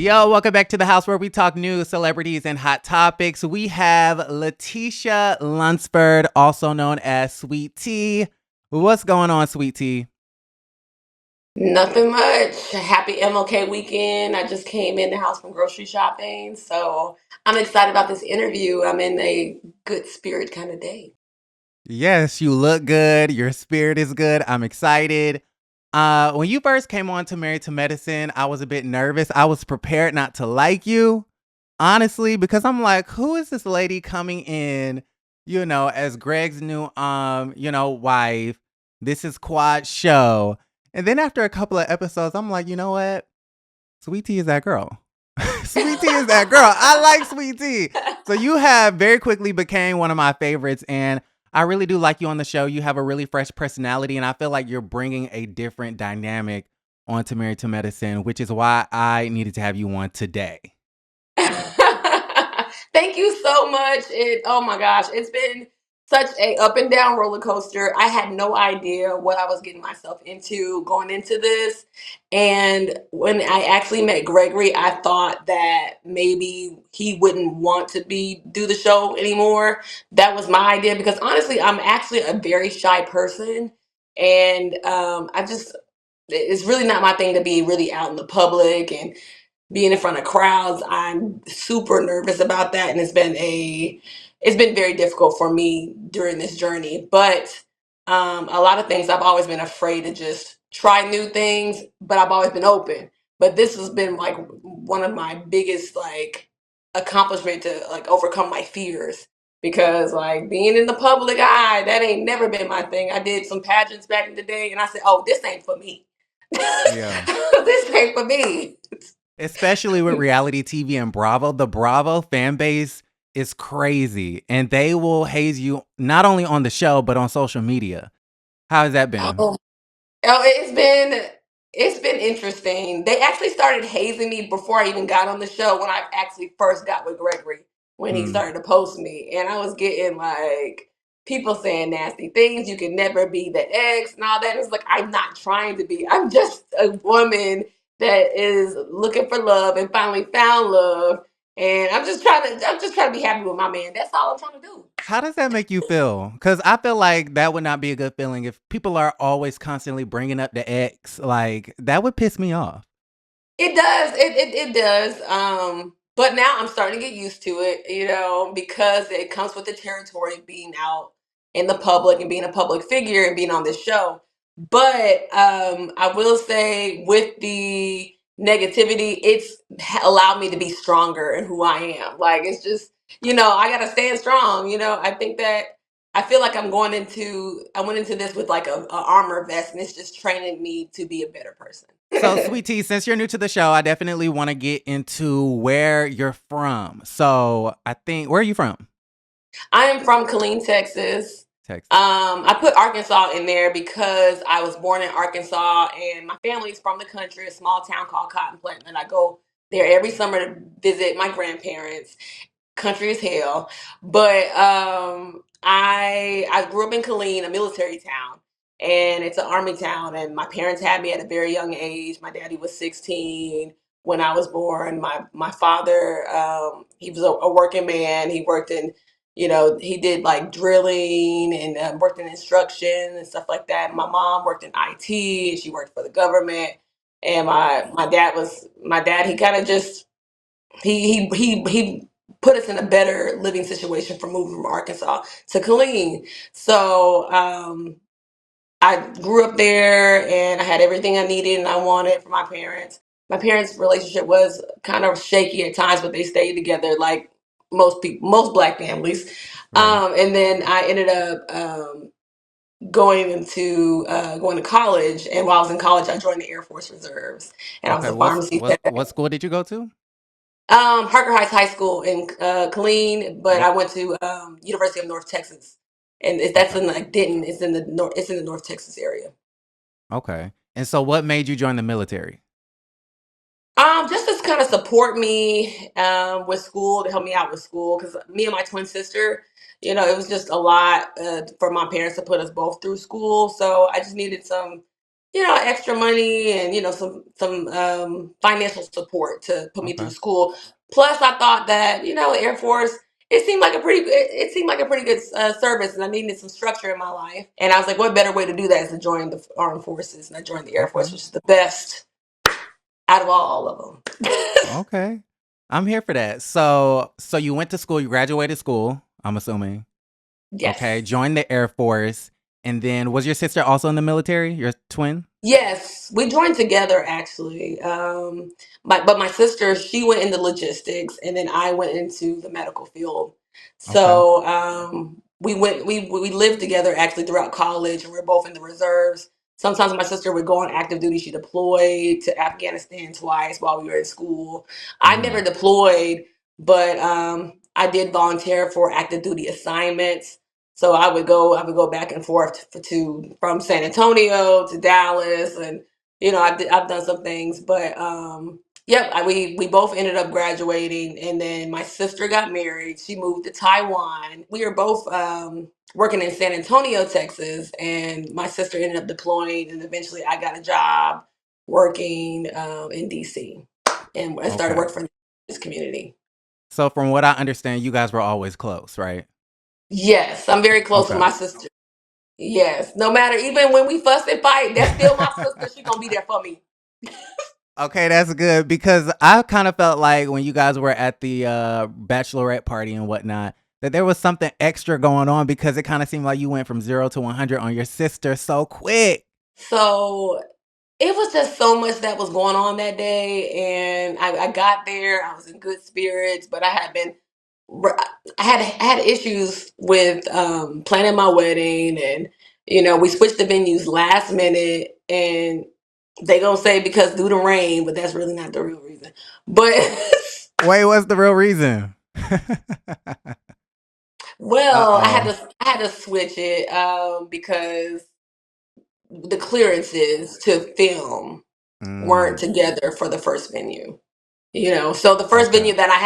Yo, welcome back to the house where we talk news, celebrities, and hot topics. We have Lateasha Lunceford, also known as Sweet Tea. What's going on, Sweet Tea? Nothing much. Happy MLK weekend. I just came in the house from grocery shopping, so I'm excited about this interview. I'm in a good spirit kind of day. Yes, you look good. Your spirit is good. I'm excited. When you first came on to Married to Medicine, I was a bit nervous. I was prepared not to like you, honestly, because I'm like, who is this lady coming in, as Greg's new wife? This is Quad's show. And then after a couple of episodes, I'm like, you know what? Sweet Tea is that girl. Sweet Tea is that girl. I like Sweet Tea. So you have very quickly became one of my favorites, and I really do like you on the show. You have a really fresh personality, and I feel like you're bringing a different dynamic onto Married to Medicine, which is why I needed to have you on today. Thank you so much. Oh my gosh, it's been such a up and down roller coaster. I had no idea what I was getting myself into going into this. And when I actually met Gregory, I thought that maybe he wouldn't want to be do the show anymore. That was my idea because honestly, I'm actually a very shy person. And it's really not my thing to be really out in the public and being in front of crowds. I'm super nervous about that, and it's been very difficult for me during this journey. But a lot of things I've always been afraid to just try new things, but I've always been open. But this has been like one of my biggest like accomplishment to like overcome my fears because like being in the public eye, that ain't never been my thing. I did some pageants back in the day and I said, oh, this ain't for me. Yeah. This ain't for me. Especially with reality TV and Bravo. The Bravo fan base is crazy, and they will haze you not only on the show, but on social media. How has that been? Oh, it's been interesting. They actually started hazing me before I even got on the show when I actually first got with Gregory when he Mm. started to post me, and I was getting like people saying nasty things. You can never be the ex and all that. It's like I'm not trying to be. I'm just a woman that is looking for love and finally found love. And I'm just trying to be happy with my man. That's all I'm trying to do. How does that make you feel? Because I feel like that would not be a good feeling if people are always constantly bringing up the ex. Like, that would piss me off. It does. It does. But now I'm starting to get used to it, because it comes with the territory of being out in the public and being a public figure and being on this show. But I will say with the negativity, allowed me to be stronger in who I am. Like it's just, I gotta stand strong. I think that I feel like I went into this with like a armor vest and it's just training me to be a better person. So, Sweet Tea, since you're new to the show, I definitely want to get into where you're from. So, where are you from? I am from Killeen, Texas. Texas. I put Arkansas in there because I was born in Arkansas and my family's from the country, a small town called Cotton Plant, and I go there every summer to visit my grandparents. Country as hell, but I grew up in Killeen, a military town, and it's an army town. And my parents had me at a very young age. My daddy was 16 when I was born. My father, he was a working man. He worked in, he did like drilling and worked in instruction and stuff like that. My mom worked in IT. And she worked for the government. And my dad. He kind of just he put us in a better living situation for moving from Arkansas to Killeen. So I grew up there and I had everything I needed and I wanted from my parents. My parents' relationship was kind of shaky at times, but they stayed together like most people, most black families. Right. And then I ended up going to college. And while I was in college, I joined the Air Force Reserves, and I was Okay. a pharmacy tech. What school did you go to? Parker Heights High School in Killeen, but What? I went to University of North Texas, and that's Okay. in like Denton. It's in the north. It's in the North Texas area. Okay. And so, what made you join the military? Just to kind of support me with school, to help me out with school, because me and my twin sister, it was just a lot for my parents to put us both through school. So I just needed some. extra money and some financial support to put me through Okay. school. Plus, I thought that Air Force. It seemed like a pretty good service, and I needed some structure in my life. And I was like, what better way to do that is to join the armed forces? And I joined the Air Force, Okay. which is the best out of all of them. Okay. I'm here for that. So you went to school, you graduated school, I'm assuming. Okay. Yes. Joined the Air Force. And then was your sister also in the military? Your twin? Yes, we joined together actually. My sister, she went into logistics, and then I went into the medical field. Okay. So we lived together actually throughout college, and we are both in the reserves. Sometimes my sister would go on active duty. She deployed to Afghanistan twice while we were in school. I never Mm. deployed, but I did volunteer for active duty assignments. So I would go back and forth from San Antonio to Dallas, and I've done some things, but yep, we both ended up graduating, and then my sister got married. She moved to Taiwan. We were both working in San Antonio, Texas, and my sister ended up deploying, and eventually I got a job working in DC, and I started Okay. working for this community. So from what I understand, you guys were always close, right? Yes, I'm very close with Okay. my sister. Yes, no matter even when we fuss and fight, that's still my sister. She gonna be there for me. Okay, that's good because I kind of felt like when you guys were at the bachelorette party and whatnot, that there was something extra going on because it kind of seemed like you went from 0 to 100 on your sister so quick. So it was just so much that was going on that day, and I got there. I was in good spirits, but I had issues with planning my wedding, and we switched the venues last minute, and they gonna say because due to rain, but that's really not the real reason. But Wait, what's the real reason? Uh well, I had oh. to I had to switch it because the clearances to film weren't Mm, together for the first venue. So the first okay. venue that I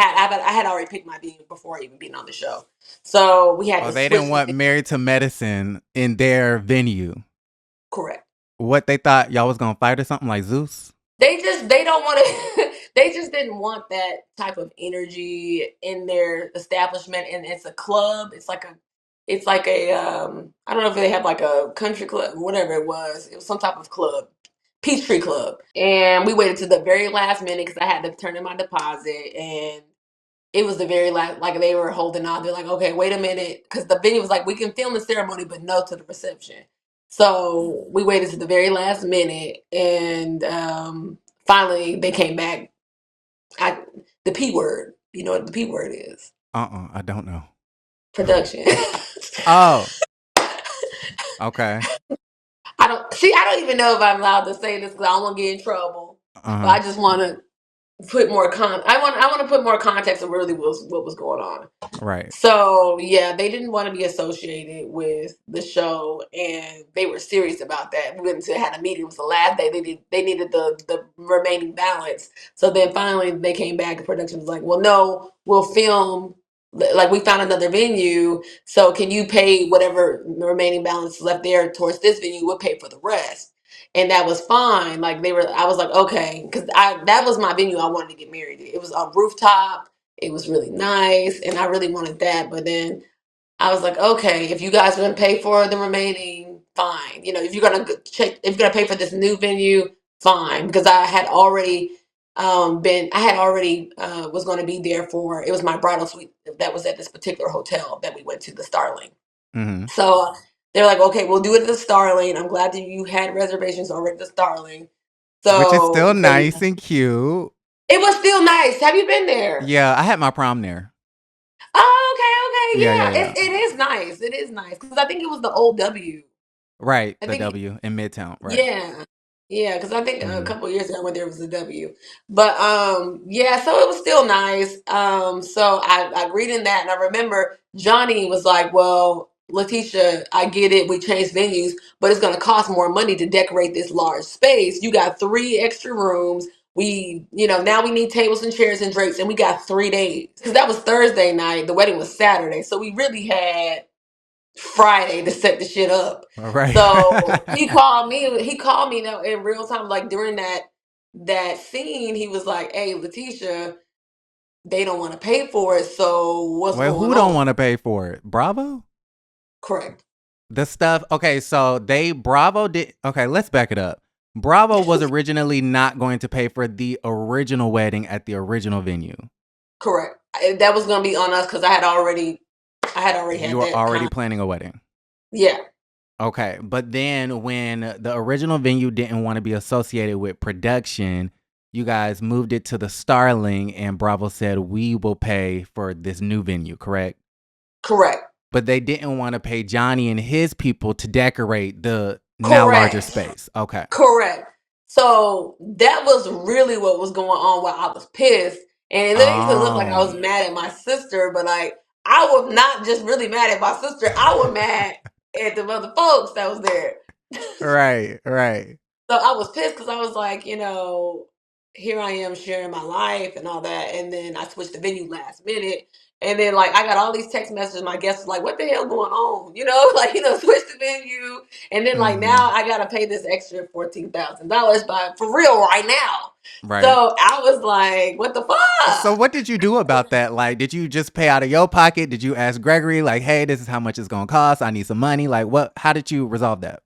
had already picked my venue before even being on the show. So we had Oh, to they switch didn't the want venue. Married to Medicine in their venue. Correct. What they thought y'all was gonna fight or something like Zeus? They don't want to they just didn't want that type of energy in their establishment, and it's a club. It's like a I don't know if they have like a country club, whatever it was. It was some type of club. Peachtree Club. And we waited to the very last minute because I had to turn in my deposit, and it was the very last, like they were holding on. They're like, okay, wait a minute, because the venue was like, we can film the ceremony, but no to the reception. So we waited to the very last minute, and finally they came back. I the P word. You know what the P word is? I don't know. Production. Oh, okay. I don't even know if I'm allowed to say this because I don't want to get in trouble. But Uh-huh. I just want to put more I want to put more context of really what was going on. Right. So yeah, they didn't want to be associated with the show, and they were serious about that. We went to had a meeting. It was the last day. They needed the remaining balance. So then finally they came back, and production was like, "Well, no, we'll film. Like we found another venue. So can you pay whatever remaining balance is left there towards this venue? We'll pay for the rest." And that was fine. Like I was like, okay, because I that was my venue I wanted to get married at. It was a rooftop. It was really nice, and I really wanted that. But then I was like, okay, if you guys are gonna pay for the remaining, fine. If you're gonna if you're gonna pay for this new venue, fine. Because I had already was going to be there for it was my bridal suite that was at this particular hotel that we went to, the Starling. Hmm. So they're like, okay, we'll do it at the Starling. I'm glad that you had reservations already at the Starling. Which is So still they nice and cute. it was still nice. Have you been there? Yeah, I had my prom there. Oh, okay, okay, Yeah, yeah, yeah. yeah. It is nice. It is nice because I think it was the old W. Right, I the think W in Midtown. Right. yeah. Yeah, because I think a Hmm. couple of years ago when there was a W. But yeah, so it was still nice. So I agreed in that, and I remember Johnny was like, well, Lateasha, I get it, we changed venues, but it's gonna cost more money to decorate this large space. You got 3 extra rooms. Now we need tables and chairs and drapes, and we got 3 days. Because that was Thursday night, the wedding was Saturday. So we really had Friday to set the shit up. All right. So he called me. He called me now in real time, like during that scene. He was like, "Hey, Lateasha, they don't want to pay for it. So what's Well, going who don't on?" want to pay for it? Bravo? Correct. The stuff. Okay, so Bravo did. Okay, let's back it up. Bravo was originally not going to pay for the original wedding at the original venue. Correct. That was gonna be on us because I had already You had were that already planning a wedding. yeah. Okay, but then when the original venue didn't want to be associated with production, you guys moved it to the Starling, and Bravo said we will pay for this new venue, correct? Correct. But they didn't want to pay Johnny and his people to decorate the now larger Correct. space. Okay. Correct. So that was really what was going on while I was pissed. And it makes it look like I was Oh, mad at my sister, but like I was not just really mad at my sister. I was mad at the other folks that was there. right, right. So I was pissed because I was like, here I am sharing my life and all that. And then I switched the venue last minute. And then like I got all these text messages. My guests were like, what the hell going on? Like, switch the venue. And then like Hmm. now I gotta pay this extra $14,000 by for real right now. Right. So I was like, what the So fuck? what did you do about that? Like, did you just pay out of your pocket? Did you ask Gregory, like, hey, this is how much it's gonna cost? I need some money. Like, what? How did you resolve that?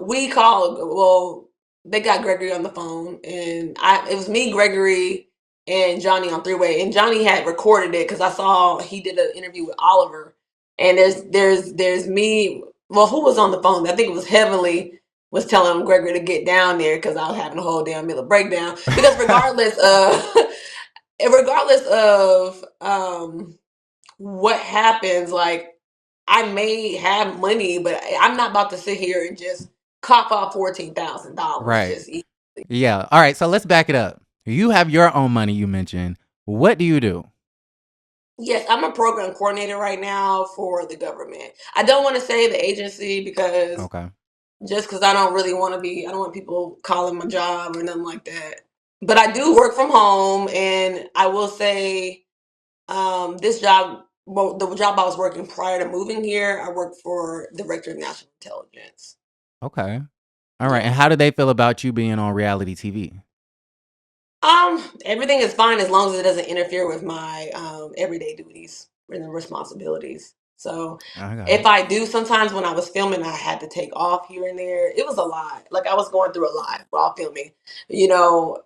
We called. Well, they got Gregory on the phone, and it was me, Gregory, and Johnny on three way. And Johnny had recorded it because I saw he did an interview with Oliver. And there's me. Well, who was on the phone? I think it was Heavenly was telling Gregory to get down there because I was having a whole damn middle breakdown. Because regardless of what happens, like I may have money, but I'm not about to sit here and just cough out $14,000 Right. just easily. Yeah. All right. So let's back it up. You have your own money. You mentioned. What do you do? Yes, I'm a program coordinator right now for the government. I don't want to say the agency because Okay. just because I don't really want to be, I don't want people calling my job or nothing like that. But I do work from home, and I will say, this job, well, the job I was working prior to moving here, I worked for Director of National Intelligence. Okay. All right. And Yeah. how do they feel about you being on reality TV? Everything is fine as long as it doesn't interfere with my everyday duties and responsibilities. So I got if it. I do sometimes when I was filming, I had to take off here and there. It was a lot. Like I was going through a lot while filming. You know,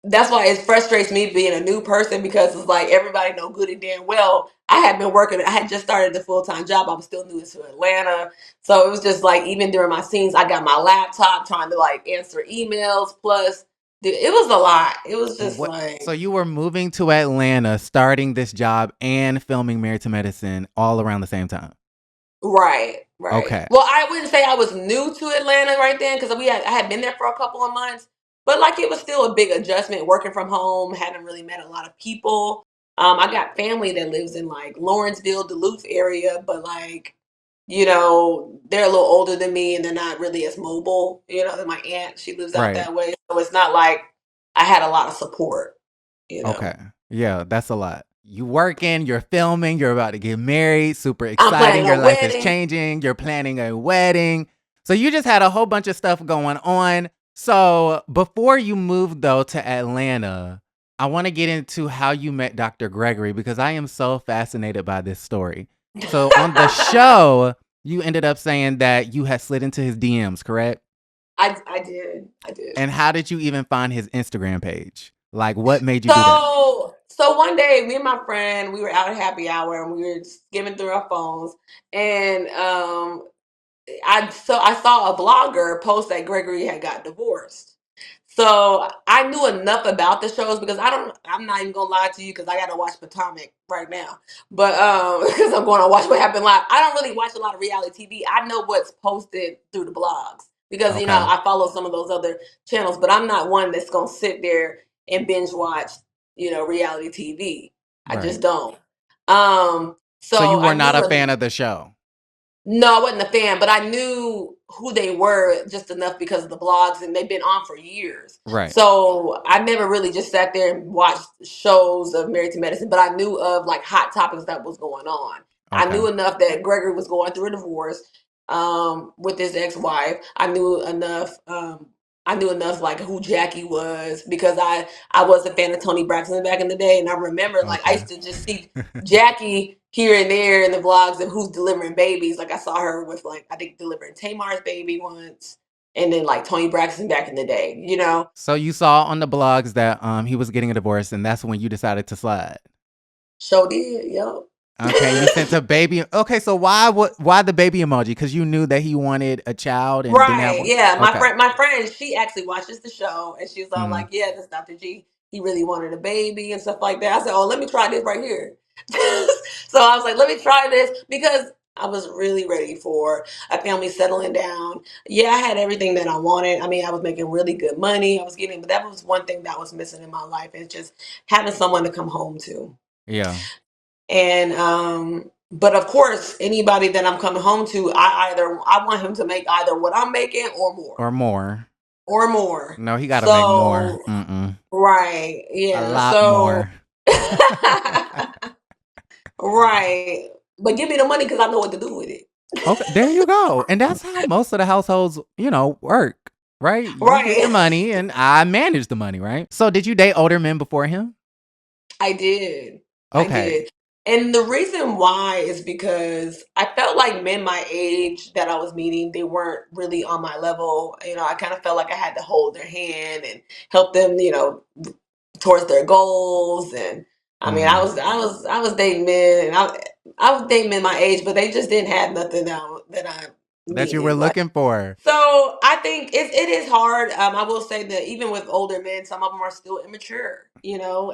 that's why it frustrates me being a new person because it's like everybody know good and damn well I had been working. I had just started the full time job. I was still new to Atlanta, so it was just like even during my scenes, I got my laptop trying to like answer emails. Plus, dude, it was a lot. It was just What? like So you were moving to Atlanta, starting this job, and filming Married to Medicine all around the same time. right, right. Okay. Well, I wouldn't say I was new to Atlanta right then because I had been there for a couple of months, but like it was still a big adjustment working from home. Hadn't really met a lot of people. I got family that lives in like Lawrenceville, Duluth area, but like they're a little older than me and they're not really as mobile. Than my aunt. She lives out Right. that way, so it's not like I had a lot of support. You Okay. know, Yeah, that's a lot. You working, you're filming, you're about to get married, super I'm exciting, planning your a life is wedding. changing, you're planning a wedding. So you just had a whole bunch of stuff going on. So before you moved though to Atlanta, I want to get into how you met Dr. Gregory because I am so fascinated by this story. So on the show, you ended up saying that you had slid into his DMs, correct? I did. And how did you even find his Instagram page? Like what made you do that? So one day, me and my friend, we were out at happy hour and we were skimming through our phones, and I saw a blogger post that Gregory had got divorced. So I knew enough about the shows because I'm not even gonna lie to you because I gotta watch Potomac right now. But because I'm going to watch what happened live. I don't really watch a lot of reality TV. I know what's posted through the blogs because Okay. I follow some of those other channels, but I'm not one that's gonna sit there and binge watch, reality TV. I Right. just don't. So you So were I not knew a fan of the show. no, I wasn't a fan, but I knew who they were just enough because of the blogs, and they've been on for years. Right. So I never really just sat there and watched shows of Married to Medicine, but I knew of like hot topics that was going on. I Okay. knew enough that Gregory was going through a divorce with his ex-wife. I knew enough like who Jackie was because I was a fan of Toni Braxton back in the day, and I remember like I Okay. used to just see Jackie here and there in the vlogs of who's delivering babies. Like I saw her with like I think delivering Tamar's baby once, and then like Toni Braxton back in the day. You know, So you saw on the blogs that he was getting a divorce, and that's when you decided to slide. show did. Yep. Okay, you sent a baby. Okay, so why the baby emoji? Because you knew that he wanted a child and didn't have Right. one. Yeah. Okay. My friend, she actually watches the show and she was all Mm, like, yeah, this Dr. G, he really wanted a baby and stuff like that. I said, oh, let me try this right here. So I was like, let me try this because I was really ready for a family settling down. Yeah, I had everything that I wanted. I mean, I was making really good money. I was getting, but that was one thing that was missing in my life is just having someone to come home to. yeah. And but of course, anybody that I'm coming home to, I want him to make either what I'm making or more. Or more. Or more. No, he got to make more. So Mm-mm. right, A yeah. lot So more. right. But give me the money because I know what to do with it. Okay, there you go. And that's how most of the households, work, right? You get the Right. money and I manage the money, right? So did you date older men before him? I did. I Okay. did. And the reason why is because I felt like men my age that I was meeting, they weren't really on my level. You know, I kind of felt like I had to hold their hand and help them, towards their goals. And I mean, Mm. I was dating men, and I was dating men my age, but they just didn't have nothing that I That you were needed. Like looking for. so I think it is hard. I will say that even with older men, some of them are still immature. You know,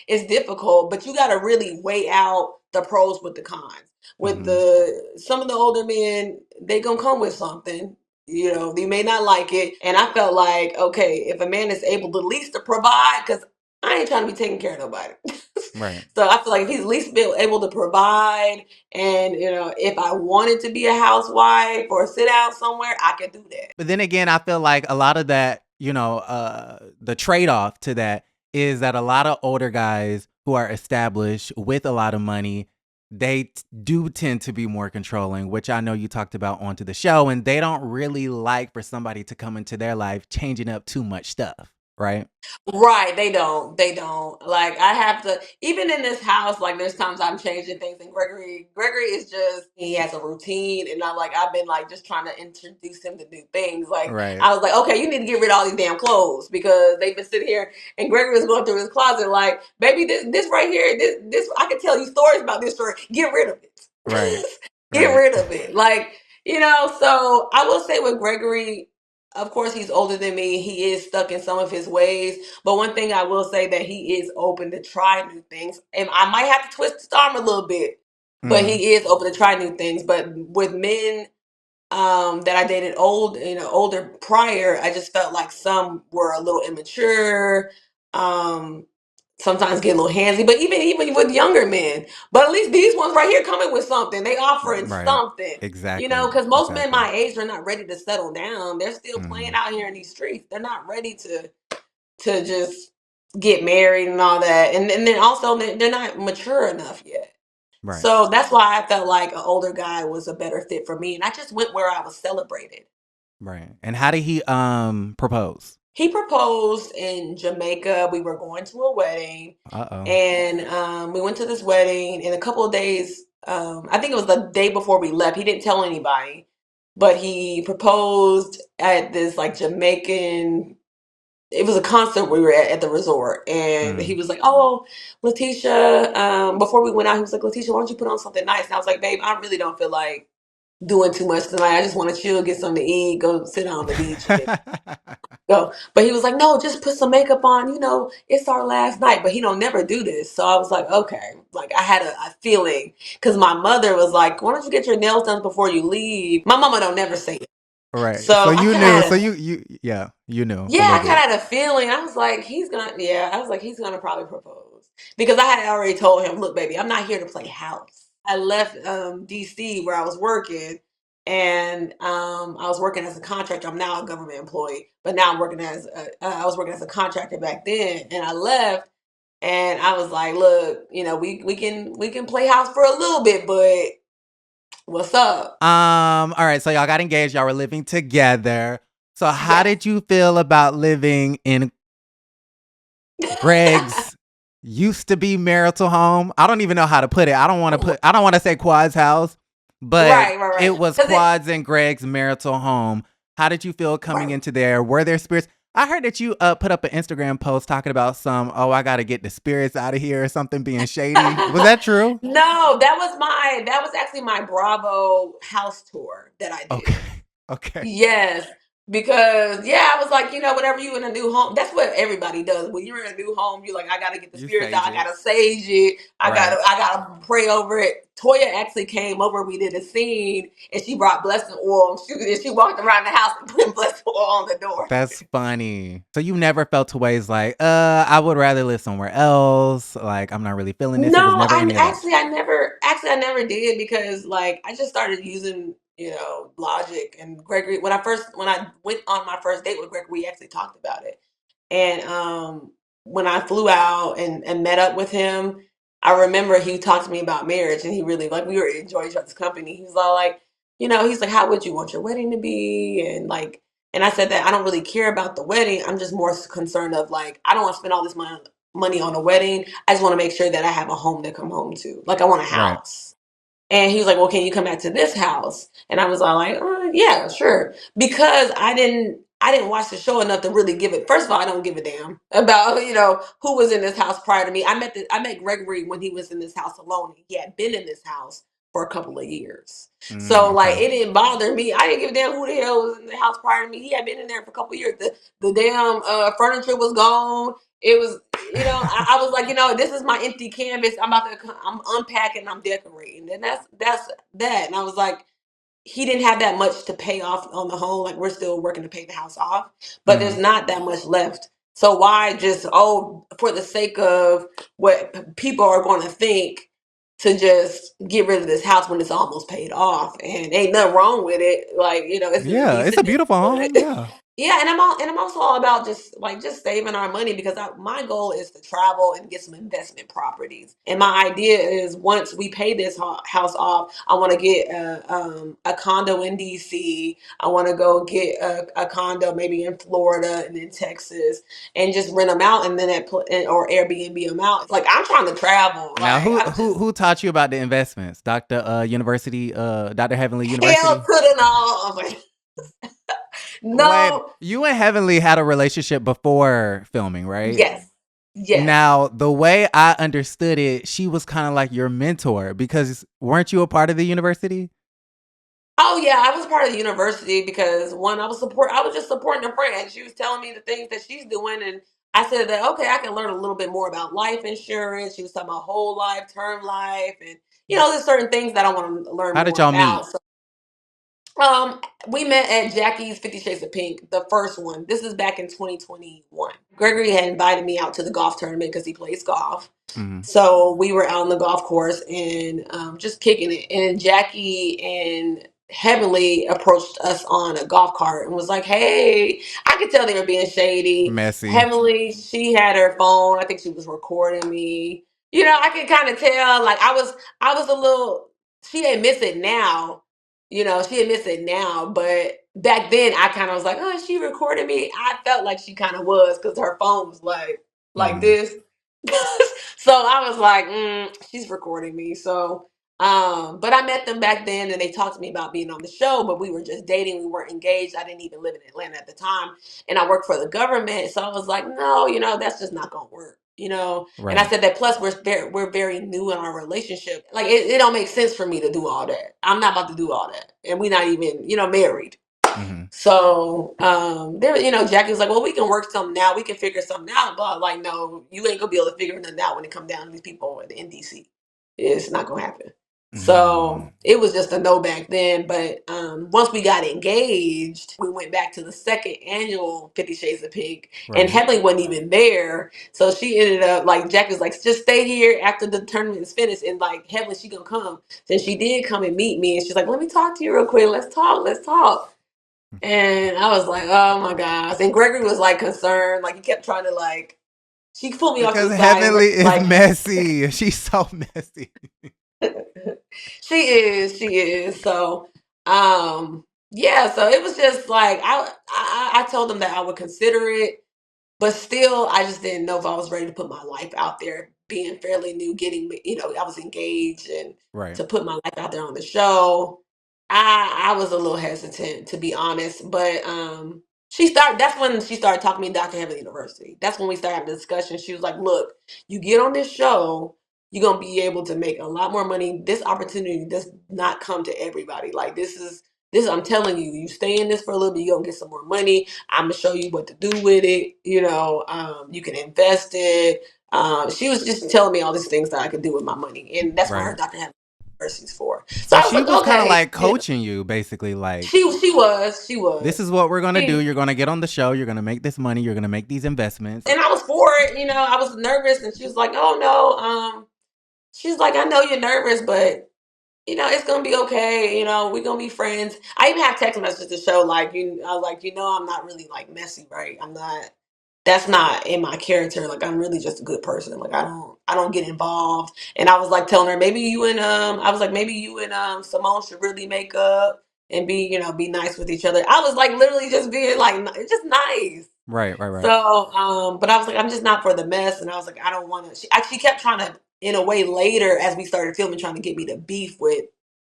it's difficult, but you got to really weigh out the pros with the cons. With Hmm. the some of the older men, they gonna come with something. You know, they may not like it, and I felt like okay, if a man is able to at least to provide, because I ain't trying to be taking care of nobody. Right. So I feel like if he's at least be able to provide and if I wanted to be a housewife or sit out somewhere, I could do that. But then again, I feel like a lot of that, the trade off to that is that a lot of older guys who are established with a lot of money, do tend to be more controlling, which I know you talked about onto the show, and they don't really like for somebody to come into their life changing up too much stuff, right? Right, they don't. They don't. Like I have to even in this house, like there's times I'm changing things and Gregory is just he has a routine and I've been like just trying to introduce him to new things. Like Right. I was like, okay, you need to get rid of all these damn clothes because they've been sitting here and Gregory was going through his closet like, baby, this right here, this I can tell you stories about this story. Get rid of Right. it. Get Right. rid of it. Like, so I will say with Gregory, of course, he's older than me. He is stuck in some of his ways. But one thing I will say that he is open to try new things. And I might have to twist his arm a little bit, but Mm. he is open to try new things. But with men that I dated older prior, I just felt like some were a little immature. Um, Sometimes get a little handsy, but even with younger men. But at least these ones right here coming with something. They offering Right. something. Exactly. Because most men Exactly. my age are not ready to settle down. They're still playing Mm. out here in these streets. They're not ready to just get married and all that. And then also they're not mature enough yet. Right. So that's why I felt like an older guy was a better fit for me. And I just went where I was celebrated. Right. And how did he propose? He proposed in Jamaica. We were going to a wedding, Uh-oh. and we went to this wedding. In a couple of days, I think it was the day before we left. He didn't tell anybody, but he proposed at this like Jamaican. It was a concert we were at the resort, and he Mm. was like, "Oh, Lateasha." Before we went out, he was like, "Lateasha, why don't you put on something nice?" And I was like, "Babe, I really don't feel like doing too much tonight. I just want to chill, get something to eat, go sit down on the beach, and go." But he was like, "No, just put some makeup on. It's our last night." But he don't never do this. So I was like, okay. Like I had a feeling because my mother was like, "Why don't you get your nails done before you leave?" My mama don't never say it. Right. So So I you kind of knew. had So a you knew a yeah, little I kind bit. of had a feeling. I was like, he's gonna probably propose because I had already told him, look, baby, I'm not here to play house. I left DC where I was working, and I was working as a contractor. I'm now a government employee, but now I was working as a contractor back then, and I left. And I was like, look, we can play house for a little bit, but what's up? All right, so y'all got engaged, y'all were living together. So how Yes. did you feel about living in Greg's used to be marital home? I don't even know how to put it. I don't want to say Quad's house, but Right. it was Because it, Quad's and Greg's marital home. How did you feel coming right. into there? Were there spirits? I heard that you put up an Instagram post talking about I got to get the spirits out of here or something being shady. Was that true? No, that was actually my Bravo house tour that I Okay. did. Okay. Yes, because I was like, whenever you in a new home, that's what everybody does. When you're in a new home, you're like, I gotta get the You spirits out, sage I it. gotta sage it, Right. I gotta pray over it. Toya actually came over, we did a scene, and she brought blessing oil. She walked around the house and put blessing oil on the door. That's funny. So you never felt to ways like, I would rather live somewhere else. Like, I'm not really feeling this. It was No, never any of that. I never did because like I just started using, logic and Gregory when I went on my first date with Gregory, we actually talked about it. And when I flew out and met up with him, I remember he talked to me about marriage and he really like we were enjoying each other's company. He was all like, he's like, how would you want your wedding to be? And I said that I don't really care about the wedding. I'm just more concerned of like I don't want to spend all this money on a wedding. I just want to make sure that I have a home to come home to. Like I want a Right. house. And he was like, "Well, can you come back to this house?" And I was all like, "Yeah, sure." Because I didn't watch the show enough to really give it. First of all, I don't give a damn about who was in this house prior to me. I met Gregory when he was in this house alone. He had been in this house for a couple of years, so like Okay. it didn't bother me. I didn't give a damn who the hell was in the house prior to me. He had been in there for a couple of years. The damn furniture was gone. It was I was like, this is my empty canvas. I'm unpacking, I'm decorating. And that's that. And I was like, he didn't have that much to pay off on the home. Like we're still working to pay the house off, but Hmm. there's not that much left. So why just for the sake of what people are going to think to just get rid of this house when it's almost paid off and ain't nothing wrong with it. Like, it's in a Yeah, it's decent a beautiful home. neighborhood. Yeah. Yeah, and I'm also all about just saving our money because my goal is to travel and get some investment properties. And my idea is once we pay this house off, I want to get a condo in DC. I want to go get a condo maybe in Florida and in Texas and just rent them out and then or Airbnb them out. Like I'm trying to travel. Now, Like I'm just who taught you about the investments? Dr. Heavenly hell University? to the no. Like, Wait, no. you and Heavenly had a relationship before filming, right? Yes. Yes. Now, the way I understood it, she was kind of like your mentor because weren't you a part of the university? Oh yeah, I was part of the university because one, I was just supporting a friend. She was telling me the things that she's doing, and I said that okay, I can learn a little bit more about life insurance. She was talking about whole life, term life, and there's certain things that I want to learn How did more y'all about. meet? So we met at Jackie's 50 Shades of Pink, the first one. This is back in 2021. Gregory had invited me out to the golf tournament because he plays golf. Hmm. So we were out on the golf course and just kicking it. And Jackie and Heavenly approached us on a golf cart and was like, "Hey," I could tell they were being shady. Messy. Heavenly, she had her phone. I think she was recording me. I could kind of tell. Like I was a little. She admits it now. She admits it now, but back then I kind of was like, "Oh, she recorded me." I felt like she kind of was because her phone was like Hmm. this. So I was like, she's recording me. So, but I met them back then and they talked to me about being on the show, but we were just dating. We weren't engaged. I didn't even live in Atlanta at the time. And I worked for the government. So I was like, no, that's just not going to work. And I Right. said that plus we're very new in our relationship. Like it don't make sense for me to do all that. I'm not about to do all that. And we're not even, married. Hmm. So there, Jackie was like, "Well, we can work something out. We can figure something out." But like, no, you ain't gonna be able to figure nothing out when it come down to these people in the NDC. It's not gonna happen. Mm. So it was just a no back then. But once we got engaged, we went back to the second annual 50 Shades of Pink, and Right. Heavenly wasn't even there. So she ended up like Jackie was like, "Just stay here after the tournament is finished." And like Heavenly, she gonna come. Then she did come and meet me, and she's like, "Let me talk to you real quick. Let's talk. Let's talk." And I was like, oh my gosh. And Gregory was like concerned. Like he kept trying to like She pulled me off to Because the side and was Heavenly is like, messy. She's so messy. she is. So, yeah. So it was just like I told them that I would consider it, but still, I just didn't know if I was ready to put my life out there. Being fairly new, getting I was engaged, and Right. to put my life out there on the show, I was a little hesitant, to be honest. But she started. That's when she started talking to me, Dr. Heaven University. That's when we started having a discussion. She was like, "Look, you get on this show, you're gonna be able to make a lot more money. This opportunity does not come to everybody. Like this. I'm telling you, you stay in this for a little bit, you're gonna get some more money. I'm gonna show you what to do with it. You can invest it." She was just telling me all these things that I could do with my money, and that's what her Right. Dr. Heaven University's for. So So I was she like, was kind of okay, like coaching you, basically, like, she was. this is what we're going to do. She, You're going to get on the show. You're going to make this money. You're going to make these investments. and I was for it. I was nervous, and she was like, "Oh no." She's like, "I know you're nervous, but it's gonna be okay. We're gonna be friends." I even have text messages to show like I was like, I'm not really like messy, right? I'm not. That's not in my character. Like I'm really just a good person. Like I don't get involved. And I was like telling her I was like maybe you and Simone should really make up and be nice with each other. I was like literally just being like just nice. Right, right, right. So, but I was like, I'm just not for the mess, and I was like, I don't want to. She actually kept trying to, in a way, later as we started filming, trying to get me to beef with